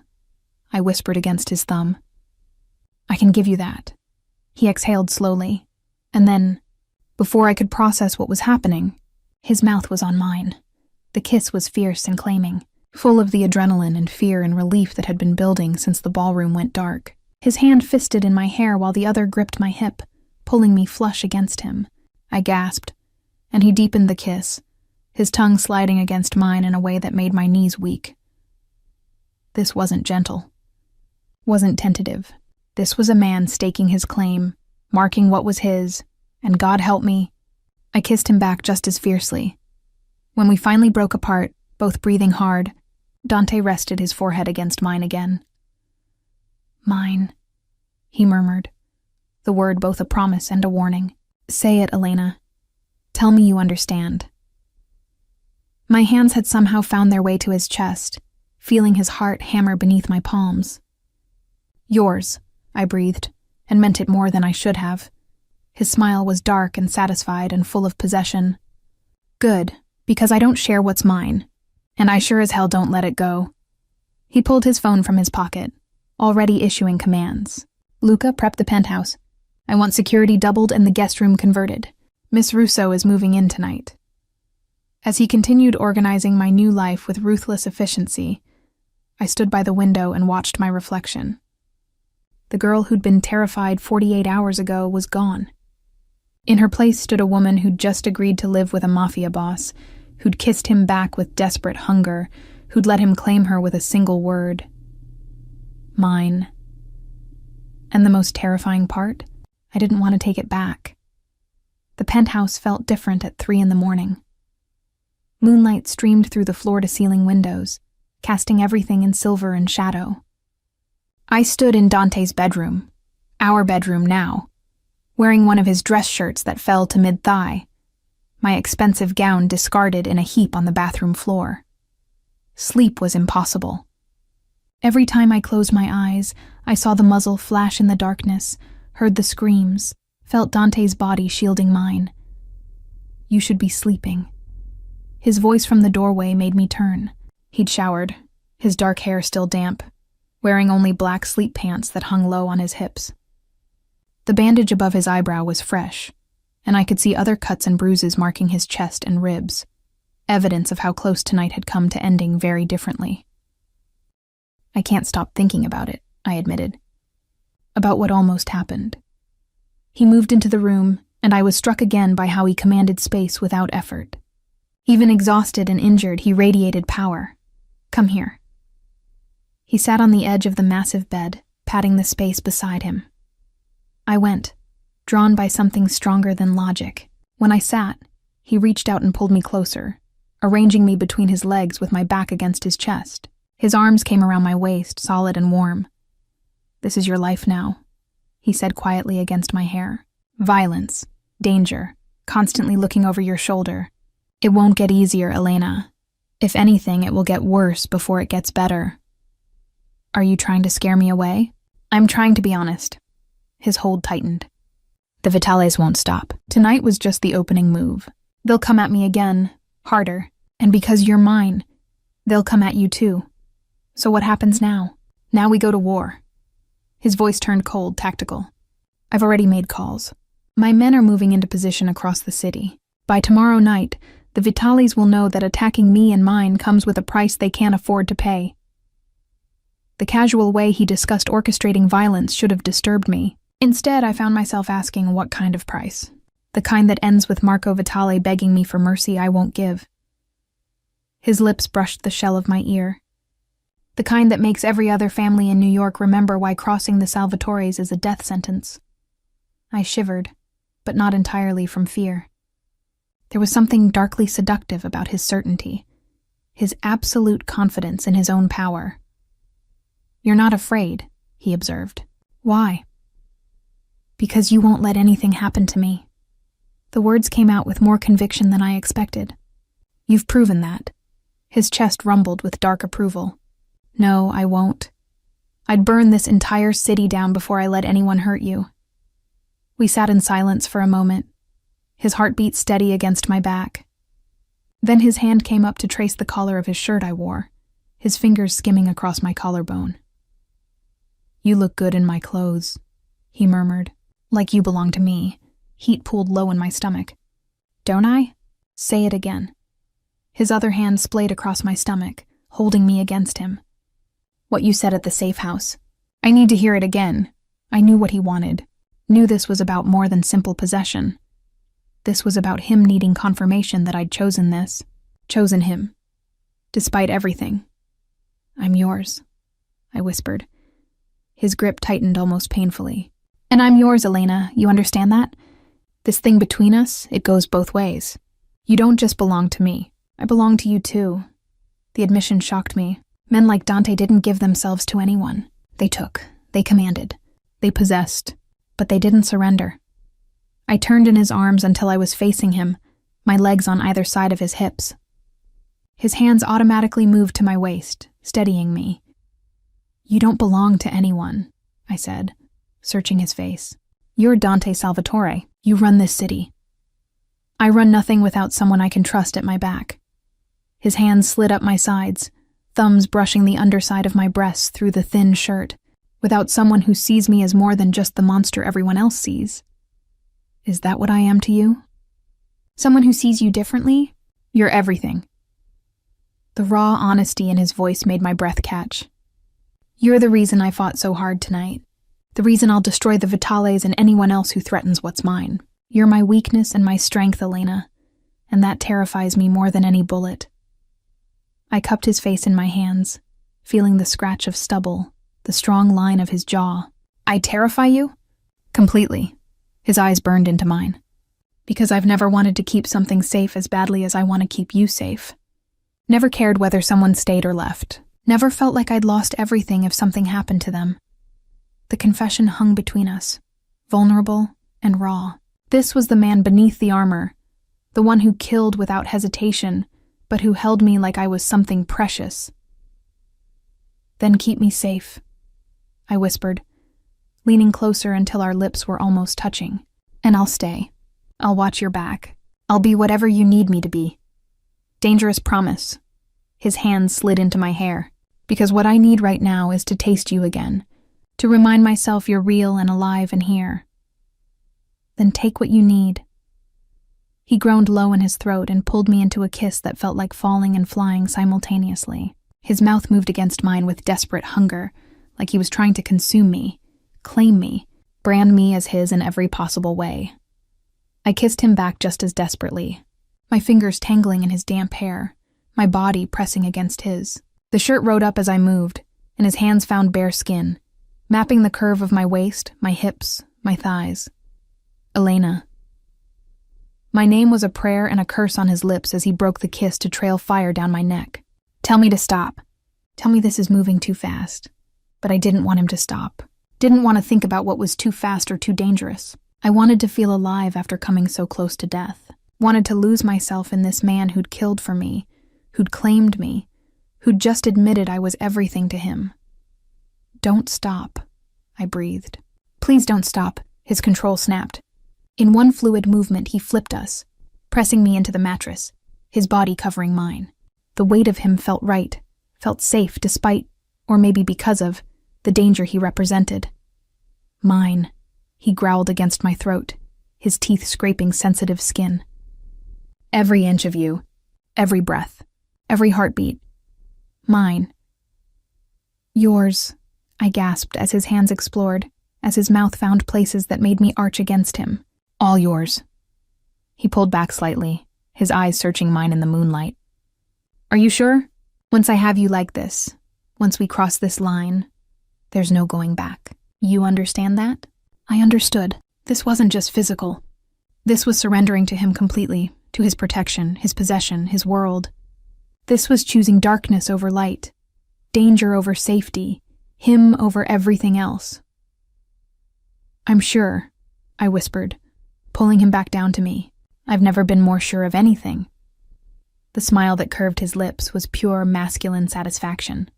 I whispered against his thumb. I can give you that. He exhaled slowly, and then, before I could process what was happening, his mouth was on mine. The kiss was fierce and claiming, full of the adrenaline and fear and relief that had been building since the ballroom went dark. His hand fisted in my hair while the other gripped my hip, pulling me flush against him. I gasped, and he deepened the kiss, his tongue sliding against mine in a way that made my knees weak. This wasn't gentle, wasn't tentative. This was a man staking his claim, marking what was his, and God help me, I kissed him back just as fiercely. When we finally broke apart, both breathing hard, Dante rested his forehead against mine again. Mine, he murmured, the word both a promise and a warning. Say it, Elena. Tell me you understand. My hands had somehow found their way to his chest, feeling his heart hammer beneath my palms. Yours, I breathed, and meant it more than I should have. His smile was dark and satisfied and full of possession. Good, because I don't share what's mine, and I sure as hell don't let it go. He pulled his phone from his pocket, already issuing commands. Luca, prep the penthouse. I want security doubled and the guest room converted. Miss Russo is moving in tonight. As he continued organizing my new life with ruthless efficiency, I stood by the window and watched my reflection. The girl who'd been terrified 48 hours ago was gone. In her place stood a woman who'd just agreed to live with a Mafia boss, who'd kissed him back with desperate hunger, who'd let him claim her with a single word. Mine. And the most terrifying part? I didn't want to take it back. The penthouse felt different at 3 a.m. Moonlight streamed through the floor-to-ceiling windows, casting everything in silver and shadow. I stood in Dante's bedroom, our bedroom now, wearing one of his dress shirts that fell to mid-thigh, my expensive gown discarded in a heap on the bathroom floor. Sleep was impossible. Every time I closed my eyes, I saw the muzzle flash in the darkness, heard the screams, felt Dante's body shielding mine. "You should be sleeping." His voice from the doorway made me turn. He'd showered, his dark hair still damp, wearing only black sleep pants that hung low on his hips. The bandage above his eyebrow was fresh, and I could see other cuts and bruises marking his chest and ribs, evidence of how close tonight had come to ending very differently. "I can't stop thinking about it," I admitted. "About what almost happened." He moved into the room, and I was struck again by how he commanded space without effort. Even exhausted and injured, he radiated power. "Come here." He sat on the edge of the massive bed, patting the space beside him. I went, drawn by something stronger than logic. When I sat, he reached out and pulled me closer, arranging me between his legs with my back against his chest. His arms came around my waist, solid and warm. "This is your life now," he said quietly against my hair. "Violence, danger, constantly looking over your shoulder. It won't get easier, Elena. If anything, it will get worse before it gets better." "Are you trying to scare me away?" "I'm trying to be honest." His hold tightened. "The Vitales won't stop. Tonight was just the opening move. They'll come at me again, harder, and because you're mine, they'll come at you too. So what happens now? Now we go to war." His voice turned cold, tactical. "I've already made calls. My men are moving into position across the city. By tomorrow night, the Vitales will know that attacking me and mine comes with a price they can't afford to pay." The casual way he discussed orchestrating violence should have disturbed me. Instead, I found myself asking what kind of price. The kind that ends with Marco Vitale begging me for mercy I won't give. His lips brushed the shell of my ear. The kind that makes every other family in New York remember why crossing the Salvatores is a death sentence. I shivered, but not entirely from fear. There was something darkly seductive about his certainty, his absolute confidence in his own power. "You're not afraid," he observed. "Why?" "Because you won't let anything happen to me." The words came out with more conviction than I expected. "You've proven that." His chest rumbled with dark approval. "No, I won't. I'd burn this entire city down before I let anyone hurt you." We sat in silence for a moment, his heartbeat steady against my back. Then his hand came up to trace the collar of his shirt I wore, his fingers skimming across my collarbone. "You look good in my clothes," he murmured. "Like you belong to me." Heat pooled low in my stomach. "Don't I?" "Say it again." His other hand splayed across my stomach, holding me against him. "What you said at the safe house. I need to hear it again." I knew what he wanted. Knew this was about more than simple possession. This was about him needing confirmation that I'd chosen this. Chosen him. Despite everything. "I'm yours," I whispered. His grip tightened almost painfully. "And I'm yours, Elena, you understand that? This thing between us, it goes both ways. You don't just belong to me. I belong to you too." The admission shocked me. Men like Dante didn't give themselves to anyone. They took. They commanded. They possessed. But they didn't surrender. I turned in his arms until I was facing him, my legs on either side of his hips. His hands automatically moved to my waist, steadying me. "You don't belong to anyone," I said, searching his face. "You're Dante Salvatore. You run this city." "I run nothing without someone I can trust at my back." His hands slid up my sides, thumbs brushing the underside of my breasts through the thin shirt, without someone who sees me as more than just the monster everyone else sees. "Is that what I am to you?" "Someone who sees you differently? You're everything." The raw honesty in his voice made my breath catch. "You're the reason I fought so hard tonight. The reason I'll destroy the Vitales and anyone else who threatens what's mine. You're my weakness and my strength, Elena, and that terrifies me more than any bullet." I cupped his face in my hands, feeling the scratch of stubble, the strong line of his jaw. "I terrify you?" "Completely." His eyes burned into mine. "Because I've never wanted to keep something safe as badly as I want to keep you safe. Never cared whether someone stayed or left. Never felt like I'd lost everything if something happened to them." The confession hung between us, vulnerable and raw. This was the man beneath the armor, the one who killed without hesitation, but who held me like I was something precious. Then keep me safe, I whispered, leaning closer until our lips were almost touching. And I'll stay. I'll watch your back. I'll be whatever you need me to be. Dangerous promise. His hands slid into my hair. Because what I need right now is to taste you again, to remind myself you're real and alive and here. Then take what you need. He groaned low in his throat and pulled me into a kiss that felt like falling and flying simultaneously. His mouth moved against mine with desperate hunger, like he was trying to consume me, claim me, brand me as his in every possible way. I kissed him back just as desperately, my fingers tangling in his damp hair, my body pressing against his. The shirt rode up as I moved, and his hands found bare skin, mapping the curve of my waist, my hips, my thighs. Elena. My name was a prayer and a curse on his lips as he broke the kiss to trail fire down my neck. Tell me to stop. Tell me this is moving too fast. But I didn't want him to stop. Didn't want to think about what was too fast or too dangerous. I wanted to feel alive after coming so close to death. Wanted to lose myself in this man who'd killed for me, who'd claimed me, who'd just admitted I was everything to him. Don't stop, I breathed. Please don't stop, his control snapped. In one fluid movement, he flipped us, pressing me into the mattress, his body covering mine. The weight of him felt right, felt safe despite, or maybe because of, the danger he represented. Mine, he growled against my throat, his teeth scraping sensitive skin. Every inch of you, every breath, every heartbeat. Mine. Yours, I gasped as his hands explored, as his mouth found places that made me arch against him. All yours. He pulled back slightly, his eyes searching mine in the moonlight. Are you sure? Once I have you like this, once we cross this line, there's no going back. You understand that? I understood. This wasn't just physical. This was surrendering to him completely, to his protection, his possession, his world. This was choosing darkness over light, danger over safety, him over everything else. I'm sure, I whispered, pulling him back down to me. I've never been more sure of anything. The smile that curved his lips was pure masculine satisfaction.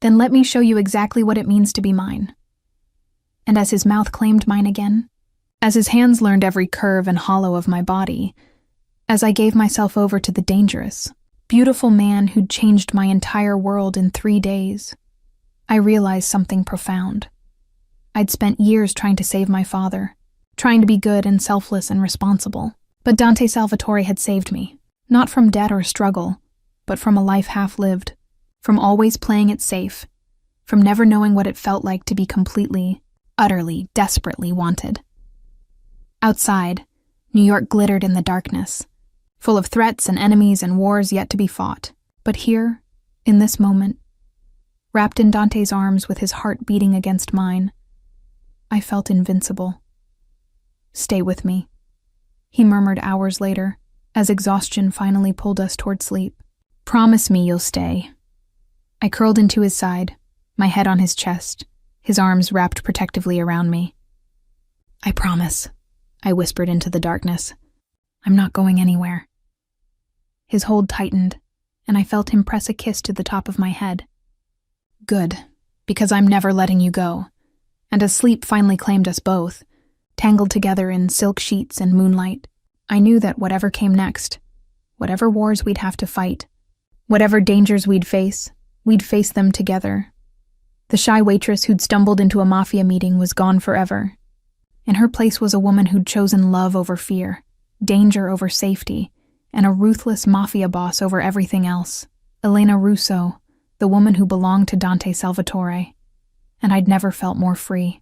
Then let me show you exactly what it means to be mine. And as his mouth claimed mine again, as his hands learned every curve and hollow of my body, as I gave myself over to the dangerous, beautiful man who'd changed my entire world in 3 days, I realized something profound. I'd spent years trying to save my father, trying to be good and selfless and responsible. But Dante Salvatore had saved me, not from debt or struggle, but from a life half-lived, from always playing it safe, from never knowing what it felt like to be completely, utterly, desperately wanted. Outside, New York glittered in the darkness, full of threats and enemies and wars yet to be fought. But here, in this moment, wrapped in Dante's arms with his heart beating against mine, I felt invincible. Stay with me, he murmured hours later, as exhaustion finally pulled us toward sleep. Promise me you'll stay. I curled into his side, my head on his chest, his arms wrapped protectively around me. I promise, I whispered into the darkness. I'm not going anywhere. His hold tightened, and I felt him press a kiss to the top of my head. Good, because I'm never letting you go. And as sleep finally claimed us both, tangled together in silk sheets and moonlight, I knew that whatever came next, whatever wars we'd have to fight, whatever dangers we'd face them together. The shy waitress who'd stumbled into a Mafia meeting was gone forever. In her place was a woman who'd chosen love over fear, danger over safety, and a ruthless Mafia boss over everything else. Elena Russo, the woman who belonged to Dante Salvatore. And I'd never felt more free.